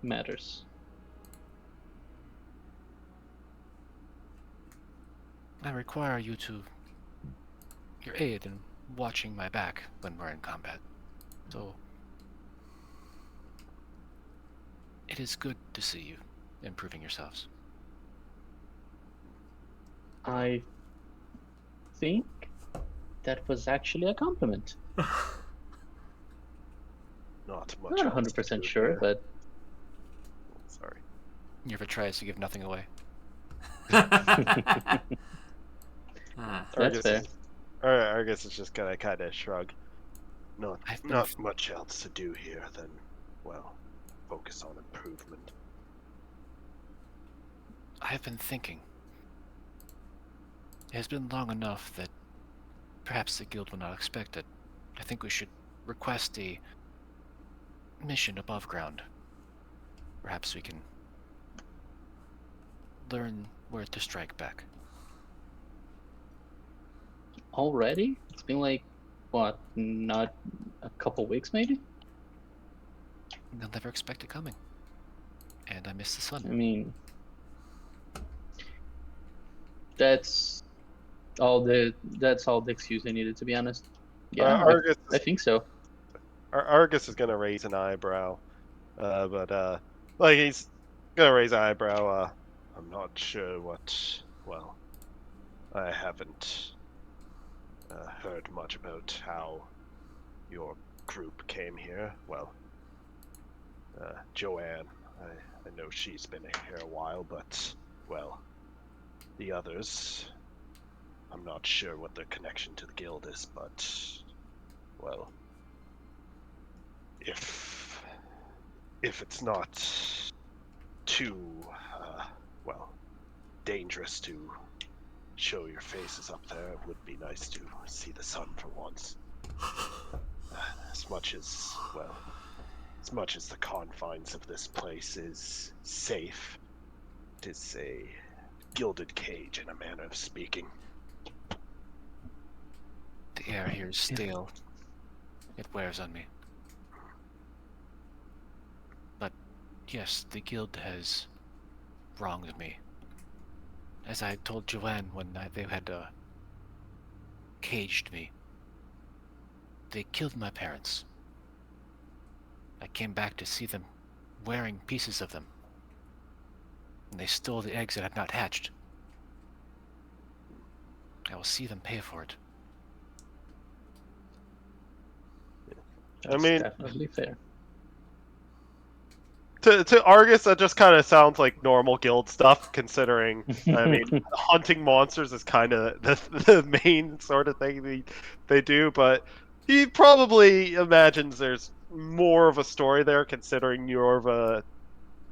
matters. I require your aid in watching my back when we're in combat. So it is good to see you improving yourselves. I think that was actually a compliment. Not much. Not else to 100% do sure, here. but Sorry. You ever tries to give nothing away? Ah. that's fair. Argus is just gonna kind of shrug. I've been Not much else to do here than, well, focus on improvement. I have been thinking. It has been long enough that perhaps the guild will not expect it. I think we should request a mission above ground. Perhaps we can learn where to strike back. Already? It's been like, what, not a couple weeks maybe? They'll never expect it coming. And I miss the I sun. mean, that's that's all the excuse I needed, to be honest. Yeah, I think so. Argus is gonna raise an eyebrow, but like he's gonna raise an eyebrow. I'm not sure what. Well, I haven't heard much about how your group came here. Well, Joanne, I know she's been here a while, but well, the others, I'm not sure what their connection to the guild is, but well, if it's not too well dangerous to show your faces up there, it would be nice to see the sun for once. As much as the confines of this place is safe, it is a gilded cage in a manner of speaking. The air here is stale. It wears on me. But yes, the guild has wronged me. As I told Joanne when they had caged me. They killed my parents. I came back to see them wearing pieces of them. And they stole the eggs that had not hatched. I will see them pay for it. That's mean- definitely fair. To Argus, that just kind of sounds like normal guild stuff, considering, I mean, hunting monsters is kind of the main sort of thing they do, but he probably imagines there's more of a story there, considering Niorva,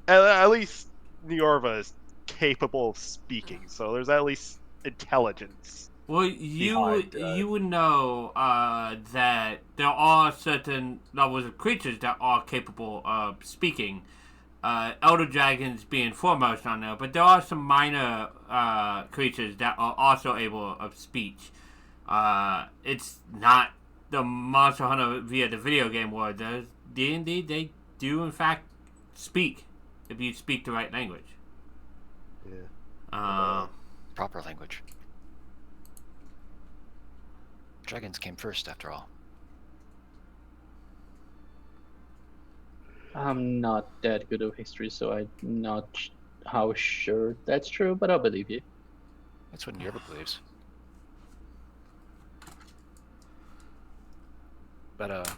at least Niorva is capable of speaking, so there's at least intelligence. Well, Behind, you would know that there are certain levels of creatures that are capable of speaking. Elder dragons being foremost on there, but there are some minor creatures that are also able of speech. It's not the Monster Hunter via the video game world, the D&D, they do in fact speak, if you speak the right language. Yeah. Proper language. Dragons came first, after all. I'm not that good of history, so I'm not how sure that's true, but I'll believe you. That's what Yerba believes. But,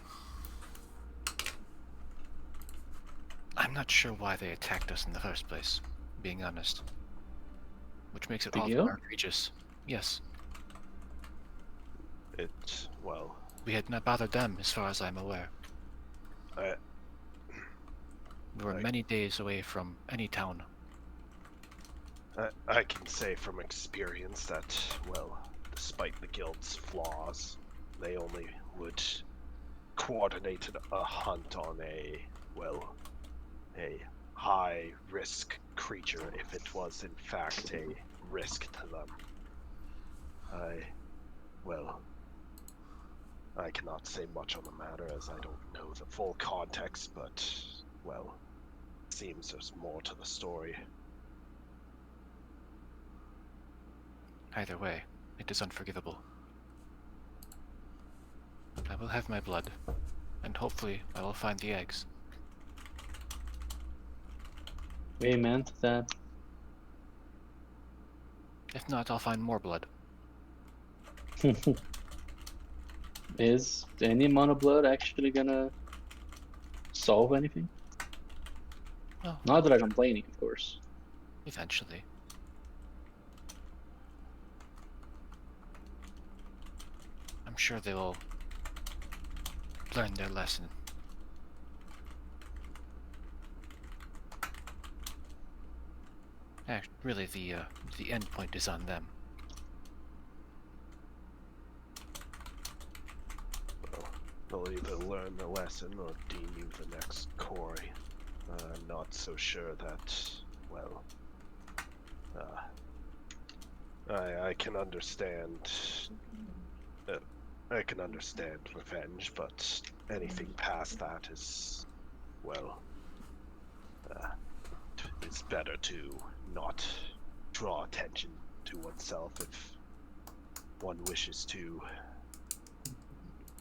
I'm not sure why they attacked us in the first place, being honest. Which makes it Do all the you? more egregious. Yes. Well, We had not bothered them, as far as I'm aware. I We were many days away from any town. I can say from experience that, well, despite the guild's flaws, they only would coordinate a hunt on a high risk creature if it was in fact a risk to them. I cannot say much on the matter as I don't know the full context, but, well, it seems there's more to the story. Either way, it is unforgivable. I will have my blood, and hopefully I will find the eggs. Amen to that. If not, I'll find more blood. Is any amount of blood actually gonna solve anything? Well, Not that I'm complaining, of course. eventually. I'm sure they will learn their lesson. Really, the end point is on them. Well, they'll either learn the lesson or deem you the next Corey. I'm not so sure that, well, I can understand. I can understand revenge, but anything past that is, well, it's better to not draw attention to oneself if one wishes to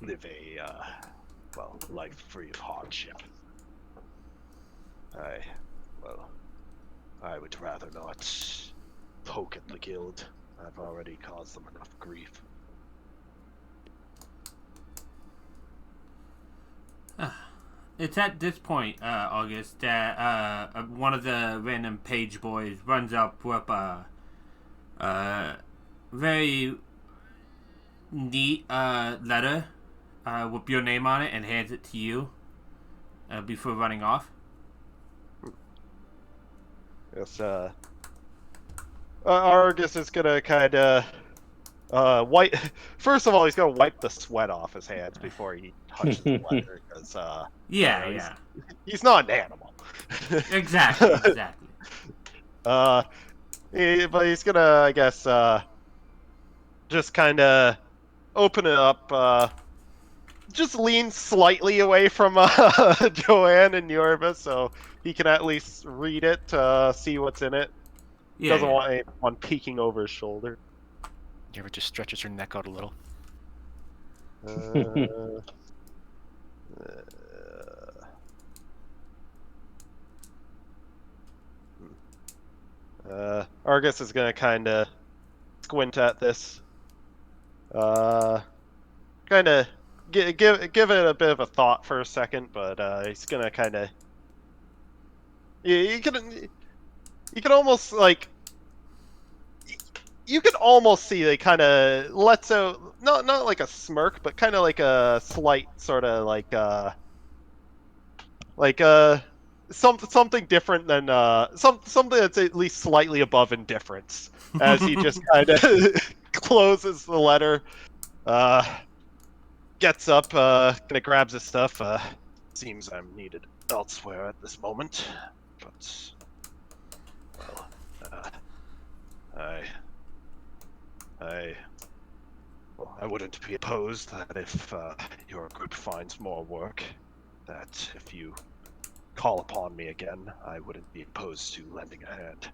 live a, life free of hardship. I would rather not poke at the guild. I've already caused them enough grief. It's at this point, August, that one of the random page boys runs up with a very neat letter with your name on it and hands it to you before running off. Yes, Argus is gonna kind of wipe. First of all, he's gonna wipe the sweat off his hands before he touches the letter, because Yeah. he's not an animal. Exactly. But he's gonna, I guess, just kind of open it up. Just lean slightly away from Joanne and Yorba, so he can at least read it, see what's in it. Doesn't want anyone peeking over his shoulder. Yerba just stretches her neck out a little. Argus is gonna kind of squint at this. Kind of give it a bit of a thought for a second, but he's gonna kind of. You can almost like. You can almost see they kind of lets out not like a smirk, but kind of like a slight sort of something different than something that's at least slightly above indifference, as he just kind of closes the letter, gets up, kind of grabs his stuff. Seems I'm needed elsewhere at this moment, but well, I wouldn't be opposed that if your group finds more work, that if you call upon me again, I wouldn't be opposed to lending a hand.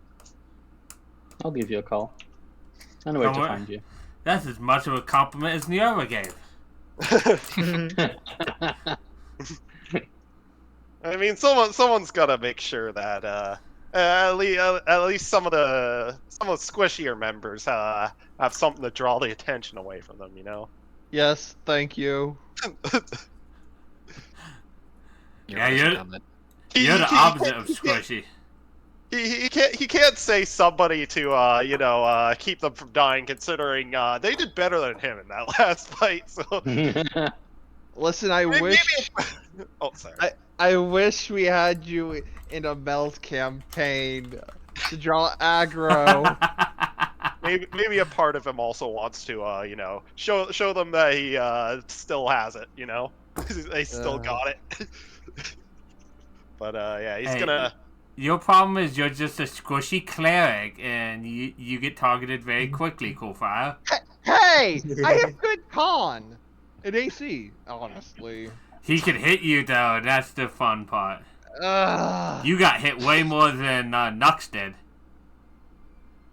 I'll give you a call. I know where to find you. That's as much of a compliment as Nioba gave. I mean, someone's got to make sure that at least some of the squishier members have something to draw the attention away from them. You know. Yes, thank you. Yeah, you're the He opposite of squishy. He can't say somebody to keep them from dying, considering they did better than him in that last fight. So Listen, I wish. Oh, sorry. I wish we had you in a Melt campaign to draw aggro. Maybe a part of him also wants to show them that he still has it. You know, they still got it. But yeah, he's gonna. Your problem is you're just a squishy cleric, and you get targeted very quickly, Coolfire. Hey, I have good con in AC, honestly. He can hit you, though, and that's the fun part. You got hit way more than Nux did.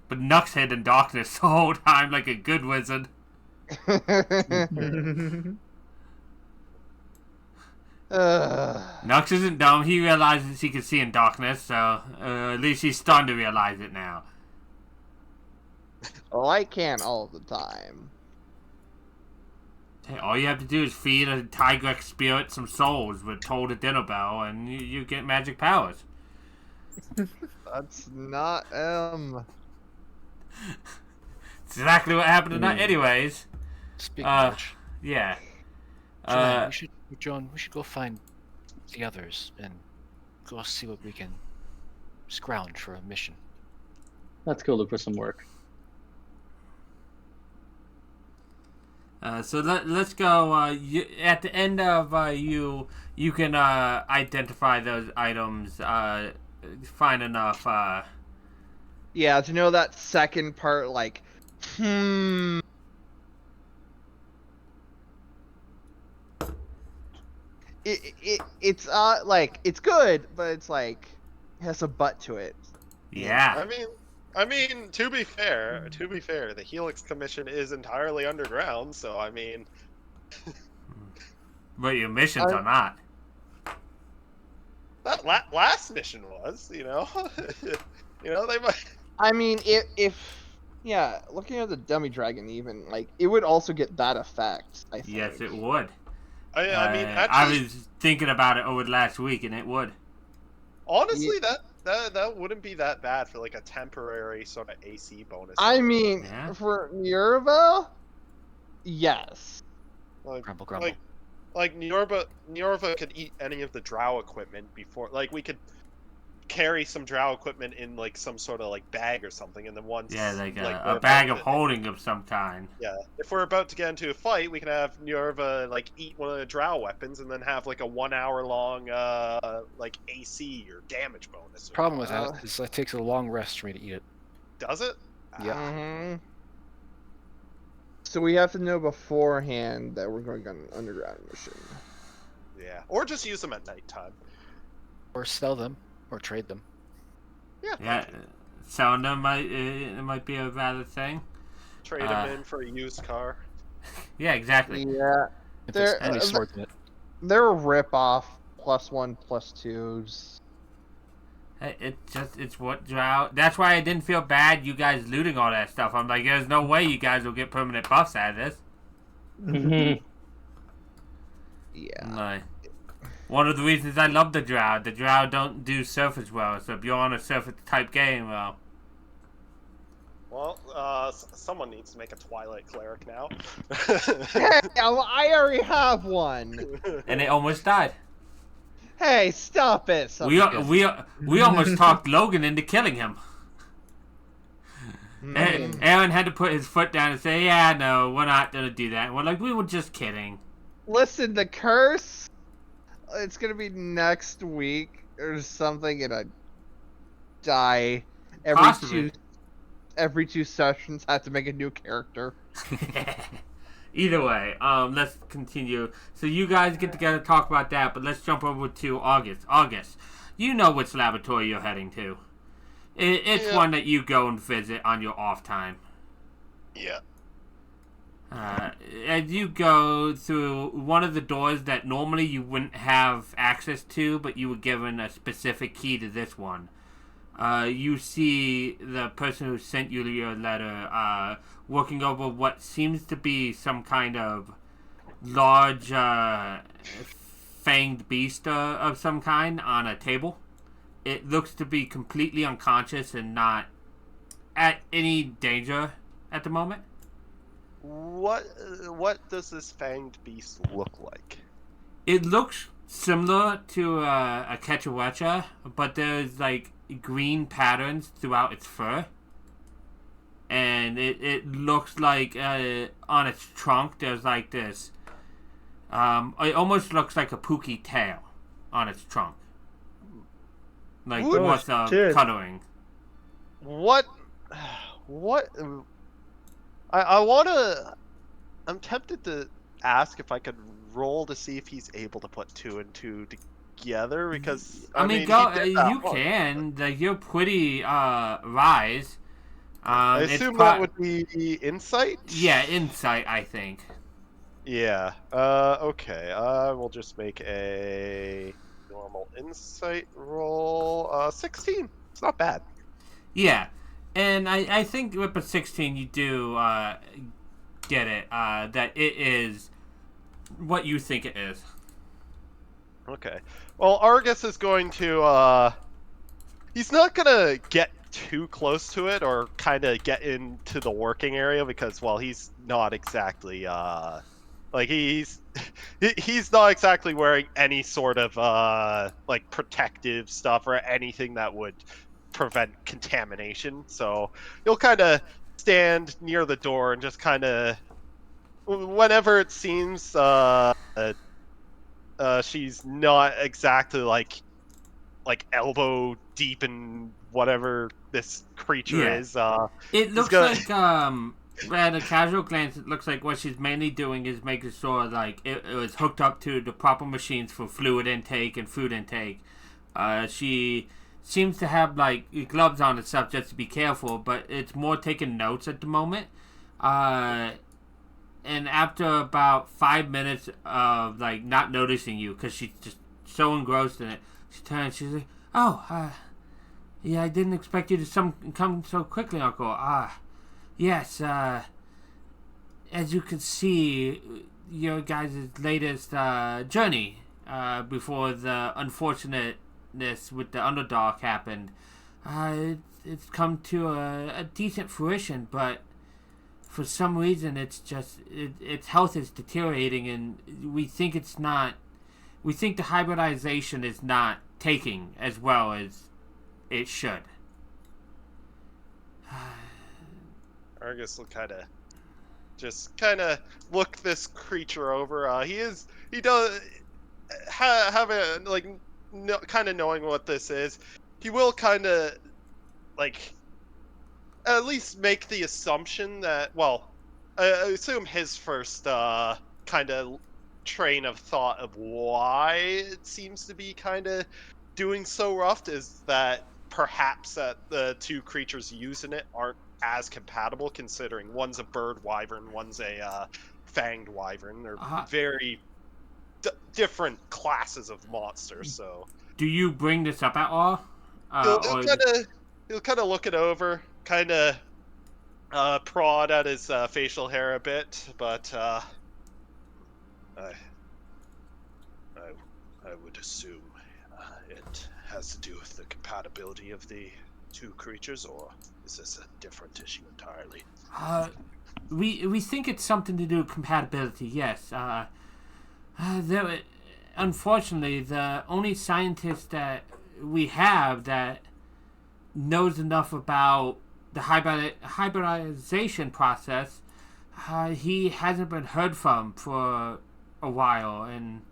But Nux hid in darkness the whole time like a good wizard. Nux isn't dumb. He realizes he can see in darkness, so at least he's starting to realize it now. Well, I can't all the time. Hey, all you have to do is feed a Tigrex spirit some souls with Toll the Dinner Bell, and you get magic powers. That's not It's exactly what happened tonight, anyways. Speaking of which, yeah. John, we should go find the others and go see what we can scrounge for a mission. Let's go look for some work. So let's go. At the end of you can identify those items. Find enough. Yeah, to know that second part, like, it's like it's good, but it's like it has a butt to it. Yeah. I mean, to be fair, the Helix Commission is entirely underground, so I mean. But your missions are not. That last mission was, you know, they might. I mean, if yeah, looking at the dummy dragon, even like it would also get that effect. I think. Yes, it would. I mean, actually, I was thinking about it over the last week, and it would. Honestly, that wouldn't be that bad for like a temporary sort of AC bonus. I mean, for Nerva, yes. Grumble. Like Nerva could eat any of the drow equipment before. Like we could carry some drow equipment in like some sort of like bag or something, and then once like a bag of holding of some kind. Yeah, if we're about to get into a fight, we can have Nerva like eat one of the drow weapons, and then have like a 1 hour long like AC or damage bonus. Problem with that is it takes a long rest for me to eat it. Does it? Yeah. So we have to know beforehand that we're going on an underground mission. Yeah, or just use them at nighttime. Or sell them, or trade them. Yeah. Selling them might be a valid thing. Trade them in for a used car. Yeah, exactly. Yeah. If there's any swords in it. They're a rip-off +1, +2s. It's what drow. That's why I didn't feel bad you guys looting all that stuff. I'm like, there's no way you guys will get permanent buffs out of this. Yeah. Like, one of the reasons I love the drow don't do surface well. So if you're on a surface type game, Well, someone needs to make a Twilight Cleric now. Hey, I already have one. And it almost died. Hey, stop it! We almost talked Logan into killing him. Aaron had to put his foot down and say, "Yeah, no, we're not gonna do that." And we're like, "We were just kidding." Listen, the curse. It's gonna be next week or something, and I die every two sessions. I have to make a new character. Either way, let's continue. So you guys get together, talk about that, but let's jump over to August. August, you know which laboratory you're heading to. It's Yeah. one that you go and visit on your off time. Yeah. As you go through one of the doors that normally you wouldn't have access to, but you were given a specific key to this one. You see the person who sent you your letter working over what seems to be some kind of large fanged beast of some kind on a table. It looks to be completely unconscious and not at any danger at the moment. What does this fanged beast look like? It looks similar to a Quetzalcoatl, but there's like green patterns throughout its fur. And it looks like on its trunk there's like this. It almost looks like a pooky tail on its trunk. Like Ooh, what's shit. coloring. What? I wanna. I'm tempted to ask if I could roll to see if he's able to put 2 and 2 together because I mean, he go. did that You once. can. Like, you're pretty rise. I It's assume that would be insight. Yeah, insight. I think. Yeah. Okay. I will just make a normal insight roll. 16. It's not bad. Yeah, and I think with a 16 you do get it. That it is what you think it is. Okay. Well, Argus is going to. He's not gonna get too close to it or kind of get into the working area because, well, he's not exactly like he's not exactly wearing any sort of like protective stuff or anything that would prevent contamination. So he'll kind of stand near the door and just kind of whenever it seems she's not exactly like elbow deep in whatever this creature Yeah. is. It looks gonna- like at a casual glance, it looks like what she's mainly doing is making sure like it was hooked up to the proper machines for fluid intake and food intake. She seems to have like gloves on and stuff just to be careful, but it's more taking notes at the moment. And after about 5 minutes of like not noticing you because she's just so engrossed in it, she turns. She's like, "Oh, yeah, I didn't expect you to come so quickly, Uncle. Yes. As you can see, your guys' latest journey before the unfortunateness with the Underdark happened, it's come to a decent fruition, but." For some reason, it's just its health is deteriorating, and we think it's not. We think the hybridization is not taking as well as it should. Argus will kind of look this creature over. He does have a like kind of knowing what this is. He will kind of like at least make the assumption that, well, I assume his first kind of train of thought of why it seems to be kind of doing so rough is that perhaps that the two creatures using it aren't as compatible, considering one's a bird wyvern, one's a fanged wyvern. They're very different classes of monsters. So do you bring this up at all? He'll kind of look it over, kind of prod at his facial hair a bit, but I would assume it has to do with the compatibility of the two creatures, or is this a different issue entirely? We think it's something to do with compatibility. Yes. Unfortunately, the only scientist that we have that knows enough about the hybridization process, he hasn't been heard from for a while, and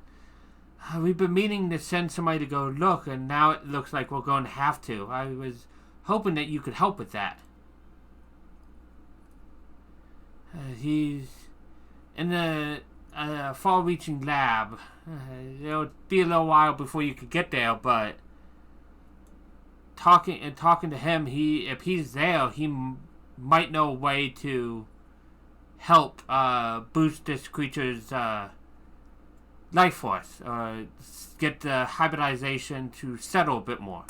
we've been meaning to send somebody to go look, and now it looks like we're going to have to. I was hoping that you could help with that. in the far-reaching lab. It'll be a little while before you could get there, but talking to him, if he's there, he might know a way to help boost this creature's life force, or get the hybridization to settle a bit more.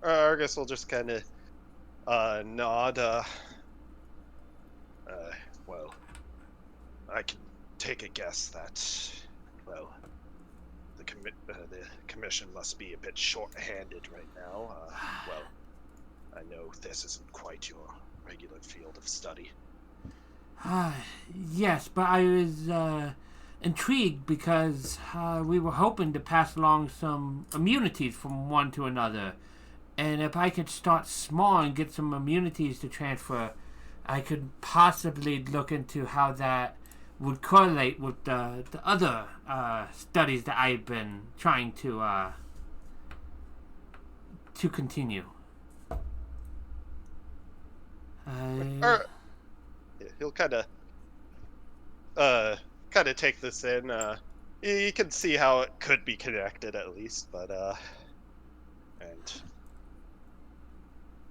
Argus will just kind of nod. Well, I can take a guess that, well, the commission must be a bit short-handed right now. Well, I know this isn't quite your regular field of study. Yes, but I was intrigued because we were hoping to pass along some immunities from one to another. And if I could start small and get some immunities to transfer, I could possibly look into how that would correlate with the other studies that I've been trying to continue. He'll kind of take this in. You can see how it could be connected at least, but and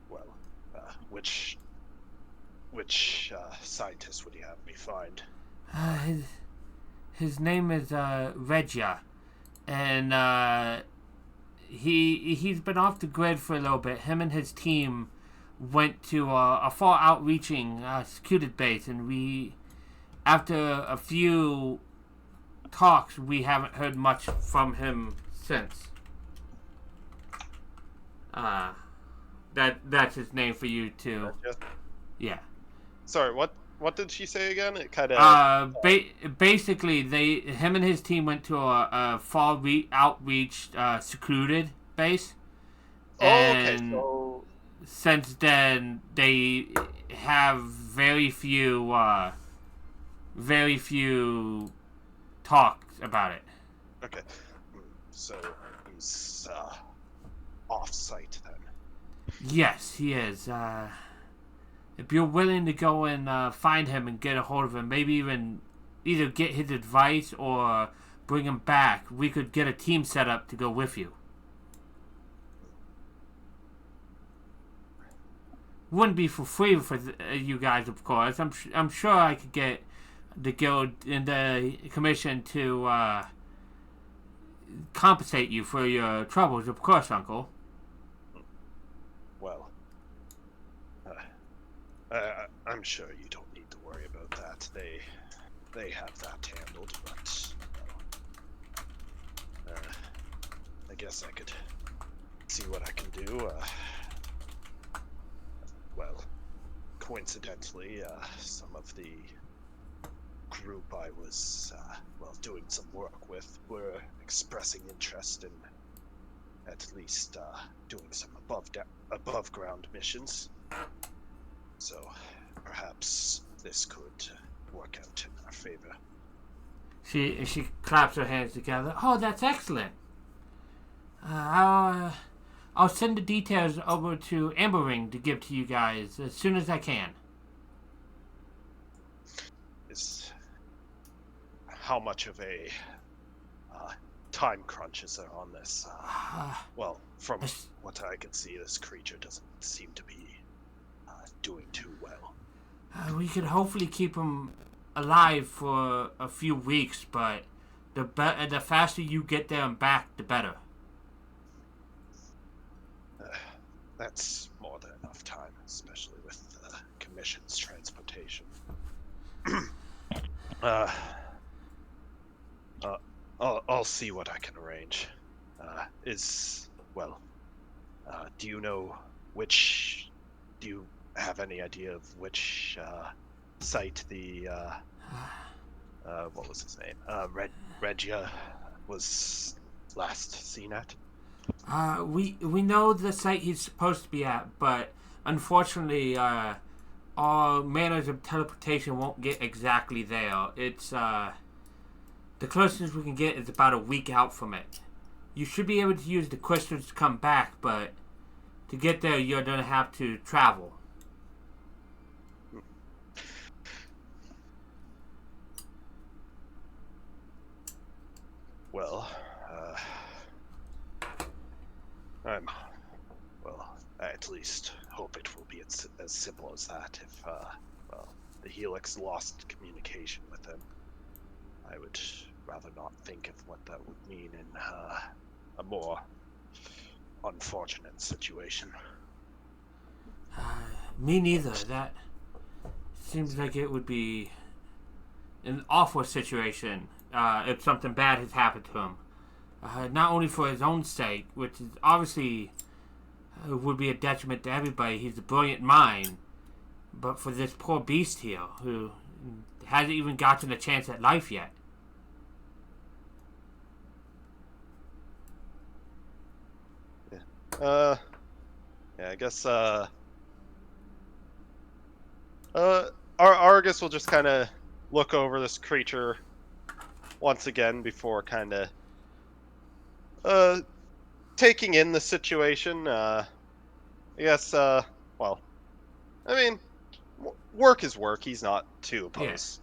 well, which scientist would you have me find? His name is Regia, and he's been off the grid for a little bit. Him and his team went to a far outreaching secluded base, and after a few talks, we haven't heard much from him since. That's his name for you too. Gotcha. Yeah. Sorry, what did she say again? It kind of basically him and his team went to a far outreach secluded base. Oh, okay. So since then they have very few talks about it. Okay. So he's off-site then. Yes, he is. If you're willing to go and find him and get a hold of him, maybe even either get his advice or bring him back, we could get a team set up to go with you. Wouldn't be for free for you guys, of course. I'm sure I could get the guild and the commission to compensate you for your troubles, of course, Uncle. Well, I'm sure you don't need to worry about that. They have that handled, but I guess I could see what I can do. Well, coincidentally, some of the group I was doing some work with were expressing interest in at least doing some above ground missions. So perhaps this could work out in our favor. She claps her hands together. Oh, that's excellent. I'll send the details over to Amber Ring to give to you guys as soon as I can. How much of a time crunch is there on this? Well, from what I can see, this creature doesn't seem to be doing too well. We could hopefully keep him alive for a few weeks, but the faster you get there and back, the better. That's more than enough time, especially with the commission's transportation. I'll see what I can arrange. Do you know which? Do you have any idea of which site the what was his name? Regia was last seen at? We know the site he's supposed to be at, but unfortunately, our manners of teleportation won't get exactly there. It's the closest we can get is about a week out from it. You should be able to use the crystals to come back, but to get there, you're gonna have to travel. least hope it will be as simple as that. If well, the Helix lost communication with him, I would rather not think of what that would mean in a more unfortunate situation. Me neither. That seems like it would be an awful situation if something bad has happened to him. Not only for his own sake, which is obviously would be a detriment to everybody. He's a brilliant mind, but for this poor beast here who hasn't even gotten a chance at life yet. Yeah, I guess Argus will just kind of look over this creature once again before kind of taking in the situation. I guess well, I mean, work is work. He's not too opposed.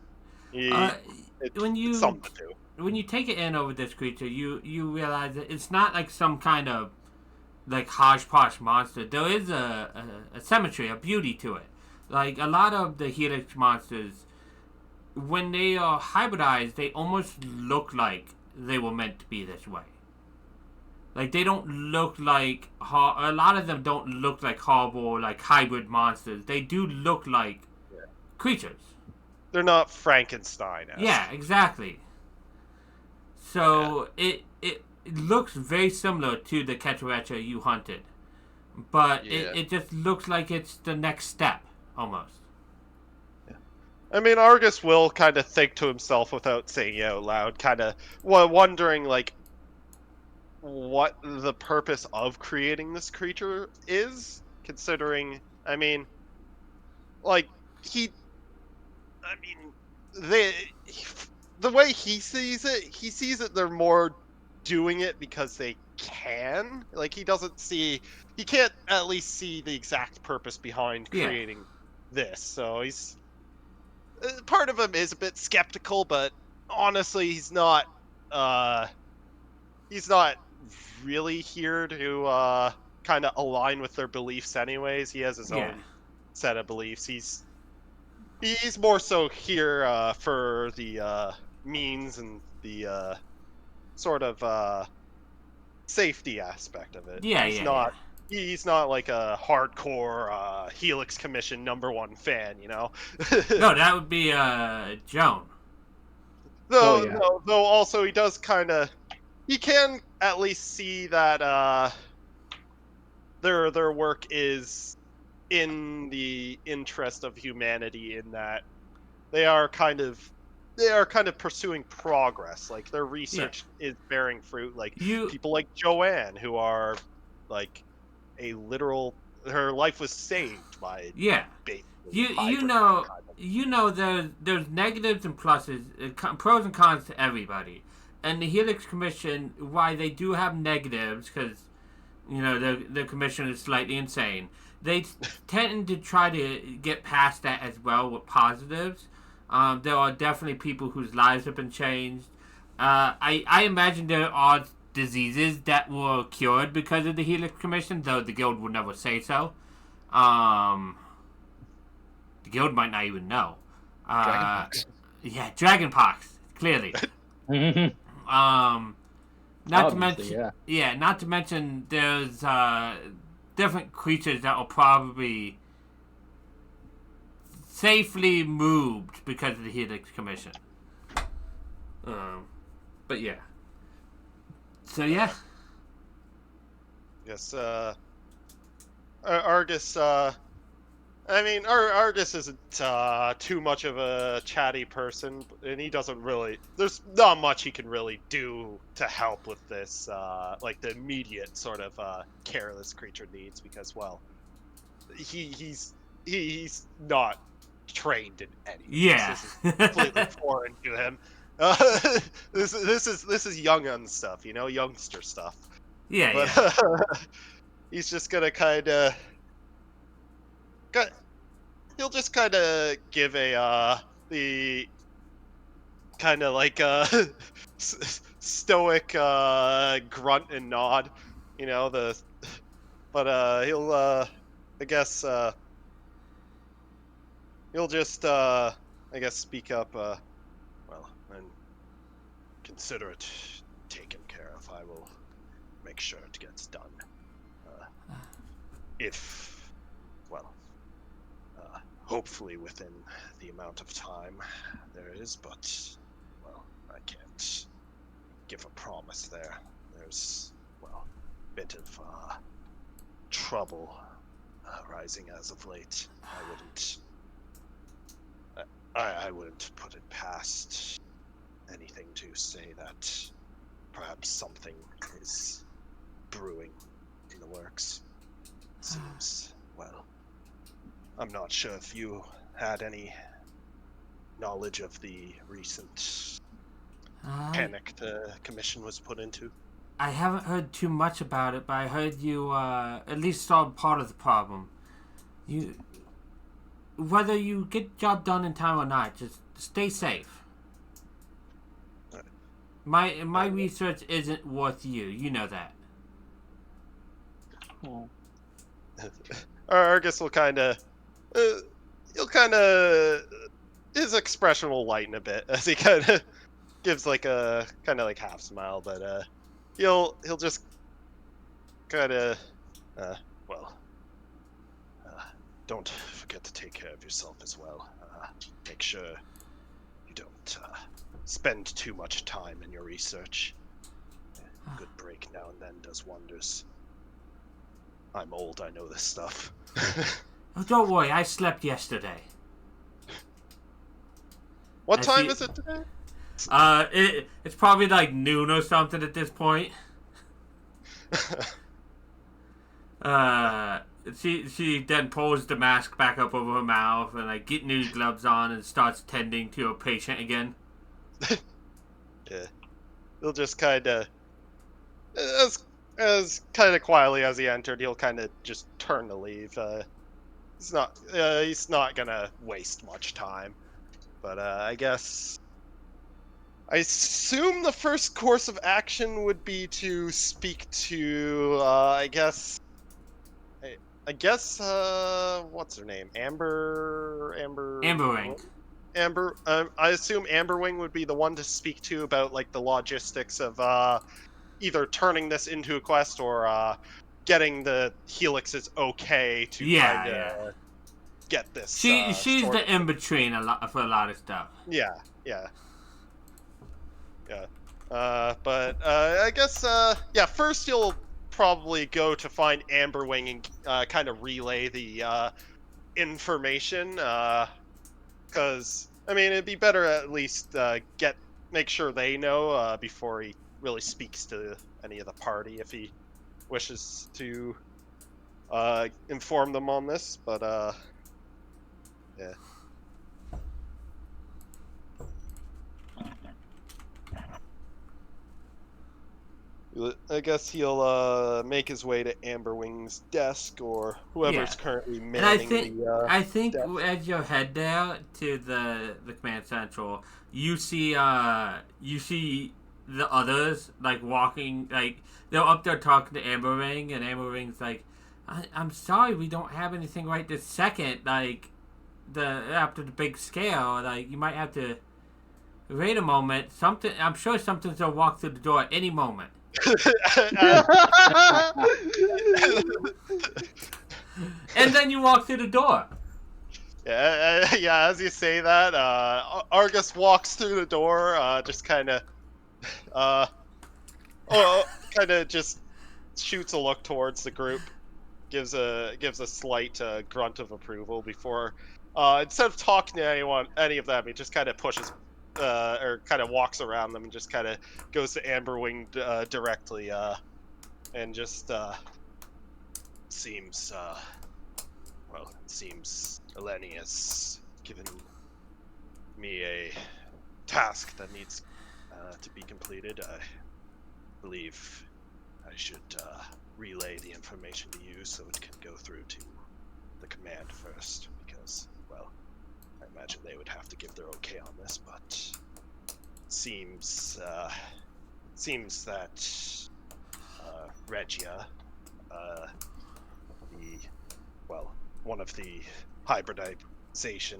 Yeah. It's something to do. When you take it in over this creature, you realize that it's not like some kind of like hodgepodge monster. There is a symmetry, a beauty to it. Like a lot of the Helix monsters, when they are hybridized, they almost look like they were meant to be this way. Like they don't look like a lot of them don't look like horrible like hybrid monsters. They do look like creatures. They're not Frankenstein-esque. Yeah, exactly. So it looks very similar to the Ketaracha you hunted, but it just looks like it's the next step almost. I mean, Argus will kind of think to himself without saying it out loud, kind of wondering like what the purpose of creating this creature is, considering, I mean, like the way he sees it they're more doing it because they can. Like he can't at least see the exact purpose behind creating this. So he's part of him is a bit skeptical, but honestly, he's not really here to kind of align with their beliefs anyways. He has his own set of beliefs. He's more so here for the means and the sort of safety aspect of it. He's not like a hardcore Helix Commission #1 fan, you know? No, that would be Joan. Though also he does kind of... He can at least see that their work is in the interest of humanity, in that they are kind of pursuing progress. Like their research is bearing fruit. Like people like Joanne, who are like a literal... Her life was saved by you know there's negatives and pluses, pros and cons to everybody. And the Helix Commission, why they do have negatives, because you know the commission is slightly insane, they tend to try to get past that as well with positives. There are definitely people whose lives have been changed. I imagine there are diseases that were cured because of the Helix Commission, though the guild would never say so. The guild might not even know. Dragonpox. Yeah, dragonpox, clearly. Not to mention there's different creatures that will probably safely moved because of the Helix Commission. But yeah. So yeah. Yes, Argus, I mean, Argus isn't too much of a chatty person, and he doesn't really... There's not much he can really do to help with this, like the immediate sort of care this creature needs, because, well, he's not trained in anything. Yeah. This is completely foreign to him. This is young stuff, you know, youngster stuff. Yeah, but, he's just gonna kind of... He'll just kind of give the kind of like stoic grunt and nod, you know, but he'll I guess you'll just speak up. Well, and consider it taken care of. I will make sure it gets done. If, well, hopefully within the amount of time there is, but, well, I can't give a promise there. There's, well, a bit of trouble rising as of late. I wouldn't put it past anything to say that perhaps something is brewing in the works. Seems, well, I'm not sure if you had any knowledge of the recent panic the commission was put into. I haven't heard too much about it, but I heard you at least solved part of the problem. Whether you get the job done in time or not, just stay safe. My research isn't worth you. You know that. Oh. Argus will his expression will lighten a bit as he kind of gives like a kind of like half smile, but he'll just kind of well, don't forget to take care of yourself as well. Make sure you don't spend too much time in your research. A good break now and then does wonders. I'm old, I know this stuff. Oh, don't worry, I slept yesterday. What time is it today? It's probably like noon or something at this point. She then pulls the mask back up over her mouth and like get new gloves on and starts tending to a patient again. Yeah, he'll just kind of, as kind of quietly as he entered, he'll kind of just turn to leave. He's not gonna waste much time, but I assume the first course of action would be to speak to I guess what's her name? Amberwing. Amber. I assume Amberwing would be the one to speak to about like the logistics of either turning this into a quest or getting the Helixes okay to kind of get this. She's sorted. the in between for a lot of stuff. Yeah. But I guess first you'll probably go to find Amberwing and kind of relay the information, because I mean it'd be better at least make sure they know before he really speaks to any of the party if he wishes to inform them on this. But yeah. I guess he'll make his way to Amberwing's desk or whoever's currently manning I think desk. as you head there to the command central, you see the others like walking, like they're up there talking to Amberwing, and Amberwing's like, I'm sorry, we don't have anything right this second. Like after the big scale, like you might have to wait a moment. I'm sure something's gonna walk through the door at any moment. And then you walk through the door. Yeah, as you say that, Argus walks through the door, just kind of just shoots a look towards the group, gives a slight grunt of approval before, instead of talking to any of them, he just kind of pushes, or kind of walks around them and just kind of goes to Amberwing directly, and just seems Eleni has given me a task that needs to be completed. I believe I should relay the information to you so it can go through to the command first, because, well, I imagine they would have to give their okay on this, but it seems that Regia, one of the hybridization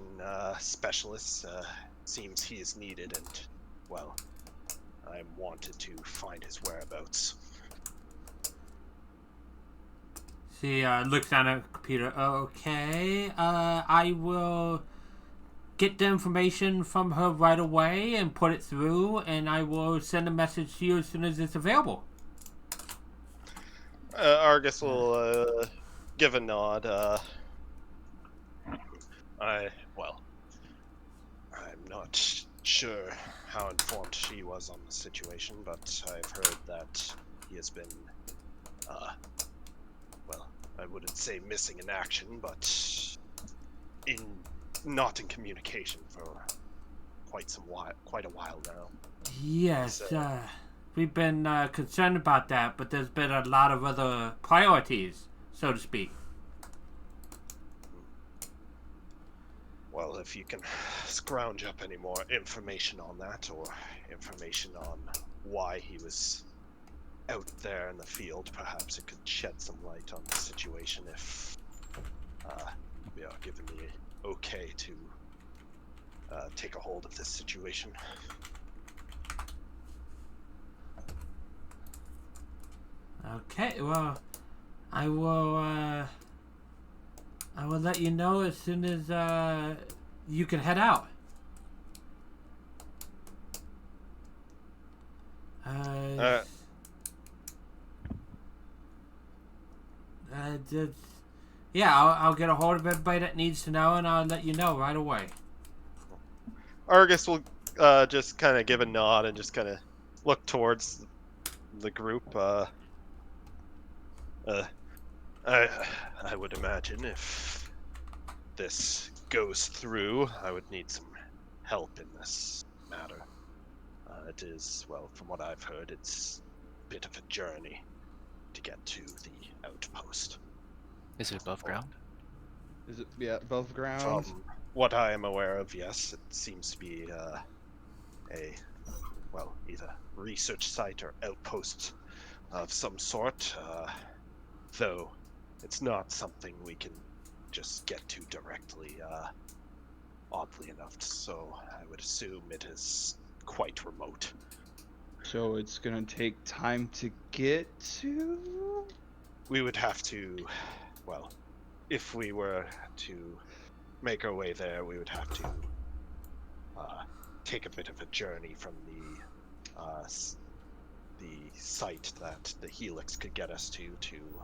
specialists. Seems he is needed, and, well, I'm wanted to find his whereabouts. She looks down at the computer. Okay, I will get the information from her right away and put it through, and I will send a message to you as soon as it's available. Argus will give a nod. I'm not sure how informed she was on the situation, but I've heard that he has been, I wouldn't say missing in action, but not in communication for quite a while now. Yes, we've been concerned about that, but there's been a lot of other priorities, so to speak. Well, if you can scrounge up any more information on that, or information on why he was out there in the field, perhaps it could shed some light on the situation if we are given the okay to take a hold of this situation. Okay, well, I will let you know as soon as you can head out. Yeah, I'll get a hold of everybody that needs to know, and I'll let you know right away. Argus will just kind of give a nod and just kind of look towards the group. I would imagine if this goes through, I would need some help in this matter. It is, well, from what I've heard, it's a bit of a journey to get to the outpost. Is it above ground? Is it above ground? From what I am aware of, yes, it seems to be either research site or outpost of some sort. Though it's not something we can just get to directly, oddly enough. So I would assume it is quite remote. So it's gonna take time to get to? We would have to, well, if we were to make our way there, we would have to take a bit of a journey from the site that the Helix could get us to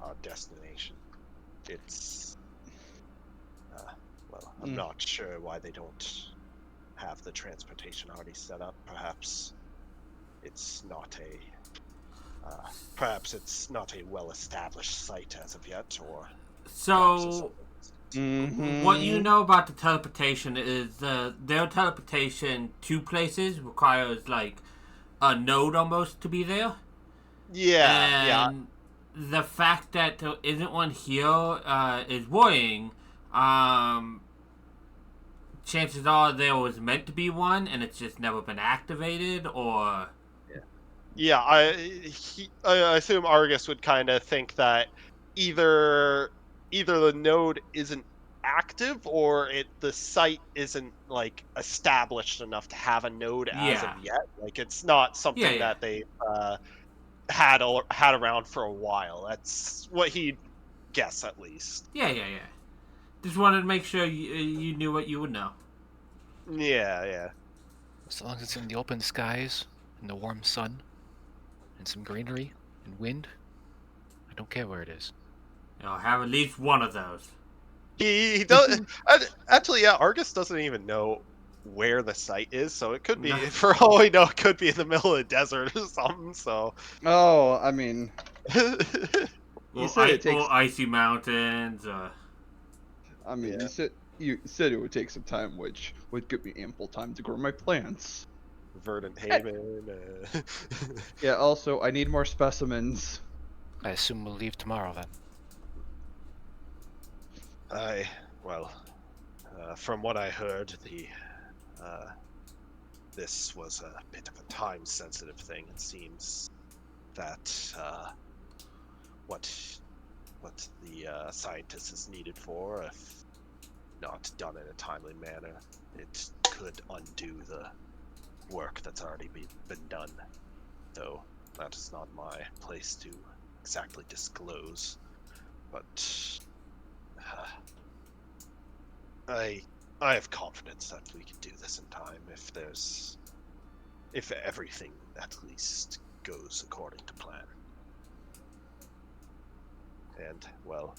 our destination. It's I'm not sure why they don't have the transportation already set up. Perhaps it's not a well-established site as of yet, or So, Mm-hmm. what you know about the teleportation is their teleportation to places requires like a node almost to be there. yeah. And the fact that there isn't one here is worrying. Chances are there was meant to be one, and it's just never been activated, or Yeah, I assume Argus would kind of think that either the node isn't active or the site isn't like established enough to have a node as of yet. Like it's not something that they had around for a while. That's what he'd guess, at least. Yeah. Just wanted to make sure you knew what you would know. Yeah. As long as it's in the open skies, in the warm sun, and some greenery and wind, I don't care where it is. You'll have at least one of those. He does actually. Yeah, Argus doesn't even know where the site is, so it could be, for all we know, it could be in the middle of the desert or something. So. Oh, I mean, Or icy mountains. I mean, Yeah. you said it would take some time, which would give me ample time to grow my plants. Verdant Haven. Yeah. Also, I need more specimens. I assume we'll leave tomorrow then. From what I heard, this was a bit of a time-sensitive thing. It seems that what what the scientist is needed for. If not done in a timely manner, it could undo the work that's already been done. Though that is not my place to exactly disclose. But I have confidence that we can do this in time if everything at least goes according to plan. And, well,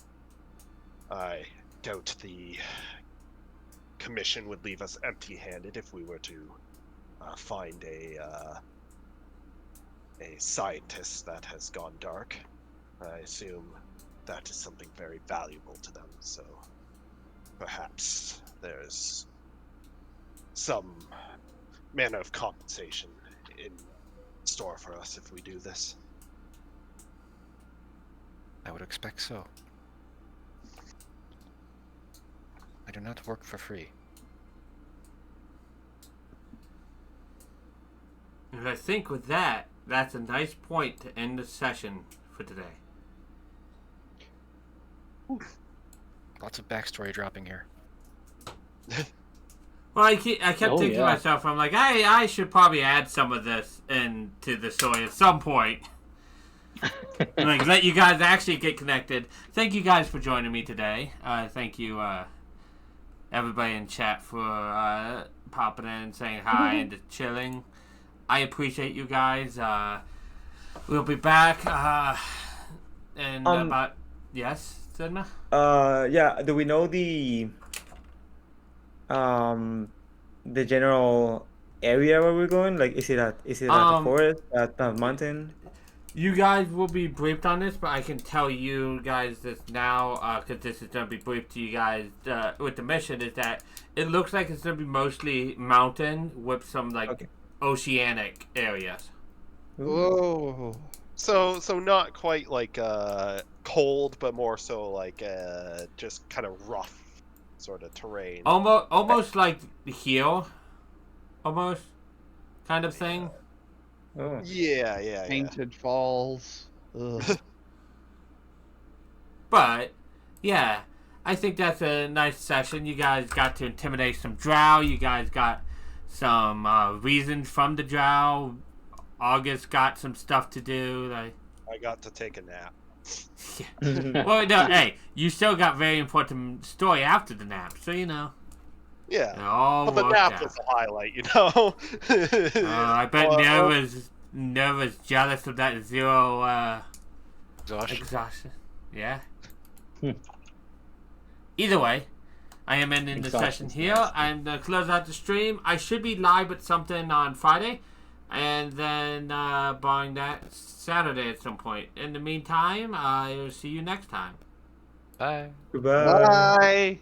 I doubt the commission would leave us empty-handed if we were to find a scientist that has gone dark. I assume that is something very valuable to them, so perhaps there's some manner of compensation in store for us if we do this. I would expect so. I do not work for free. And I think with that, that's a nice point to end the session for today. Lots of backstory dropping here. Well, I kept thinking to yeah. myself, I'm like, I should probably add some of this into the story at some point. Like, let you guys actually get connected. Thank you guys for joining me today. Thank you, everybody in chat for popping in and saying hi and just chilling. I appreciate you guys. We'll be back in about... Yes, Zedma? Yeah. Do we know the general area where we're going? Like, is it at the forest, at the mountain? You guys will be briefed on this, but I can tell you guys this now, because this is going to be briefed to you guys with the mission, is that it looks like it's going to be mostly mountain with some, like, oceanic areas. Whoa. So not quite like cold, but more so like just kind of rough sort of terrain. Almost like here. Almost. Kind of thing. Oh. Yeah. Painted falls. Ugh. But, yeah. I think that's a nice session. You guys got to intimidate some drow. You guys got some reasons from the drow. August got some stuff to do. Like, I got to take a nap. yeah. Well, no, hey, you still got very important story after the nap, so you know. Yeah. It all Well, the worked nap out. was the highlight, you know. I bet Nev was jealous of that zero exhaustion. Yeah. Either way, I am ending the session here. I'm going to close out the stream. I should be live with something on Friday. And then, barring that, Saturday at some point. In the meantime, I will see you next time. Bye. Goodbye. Bye.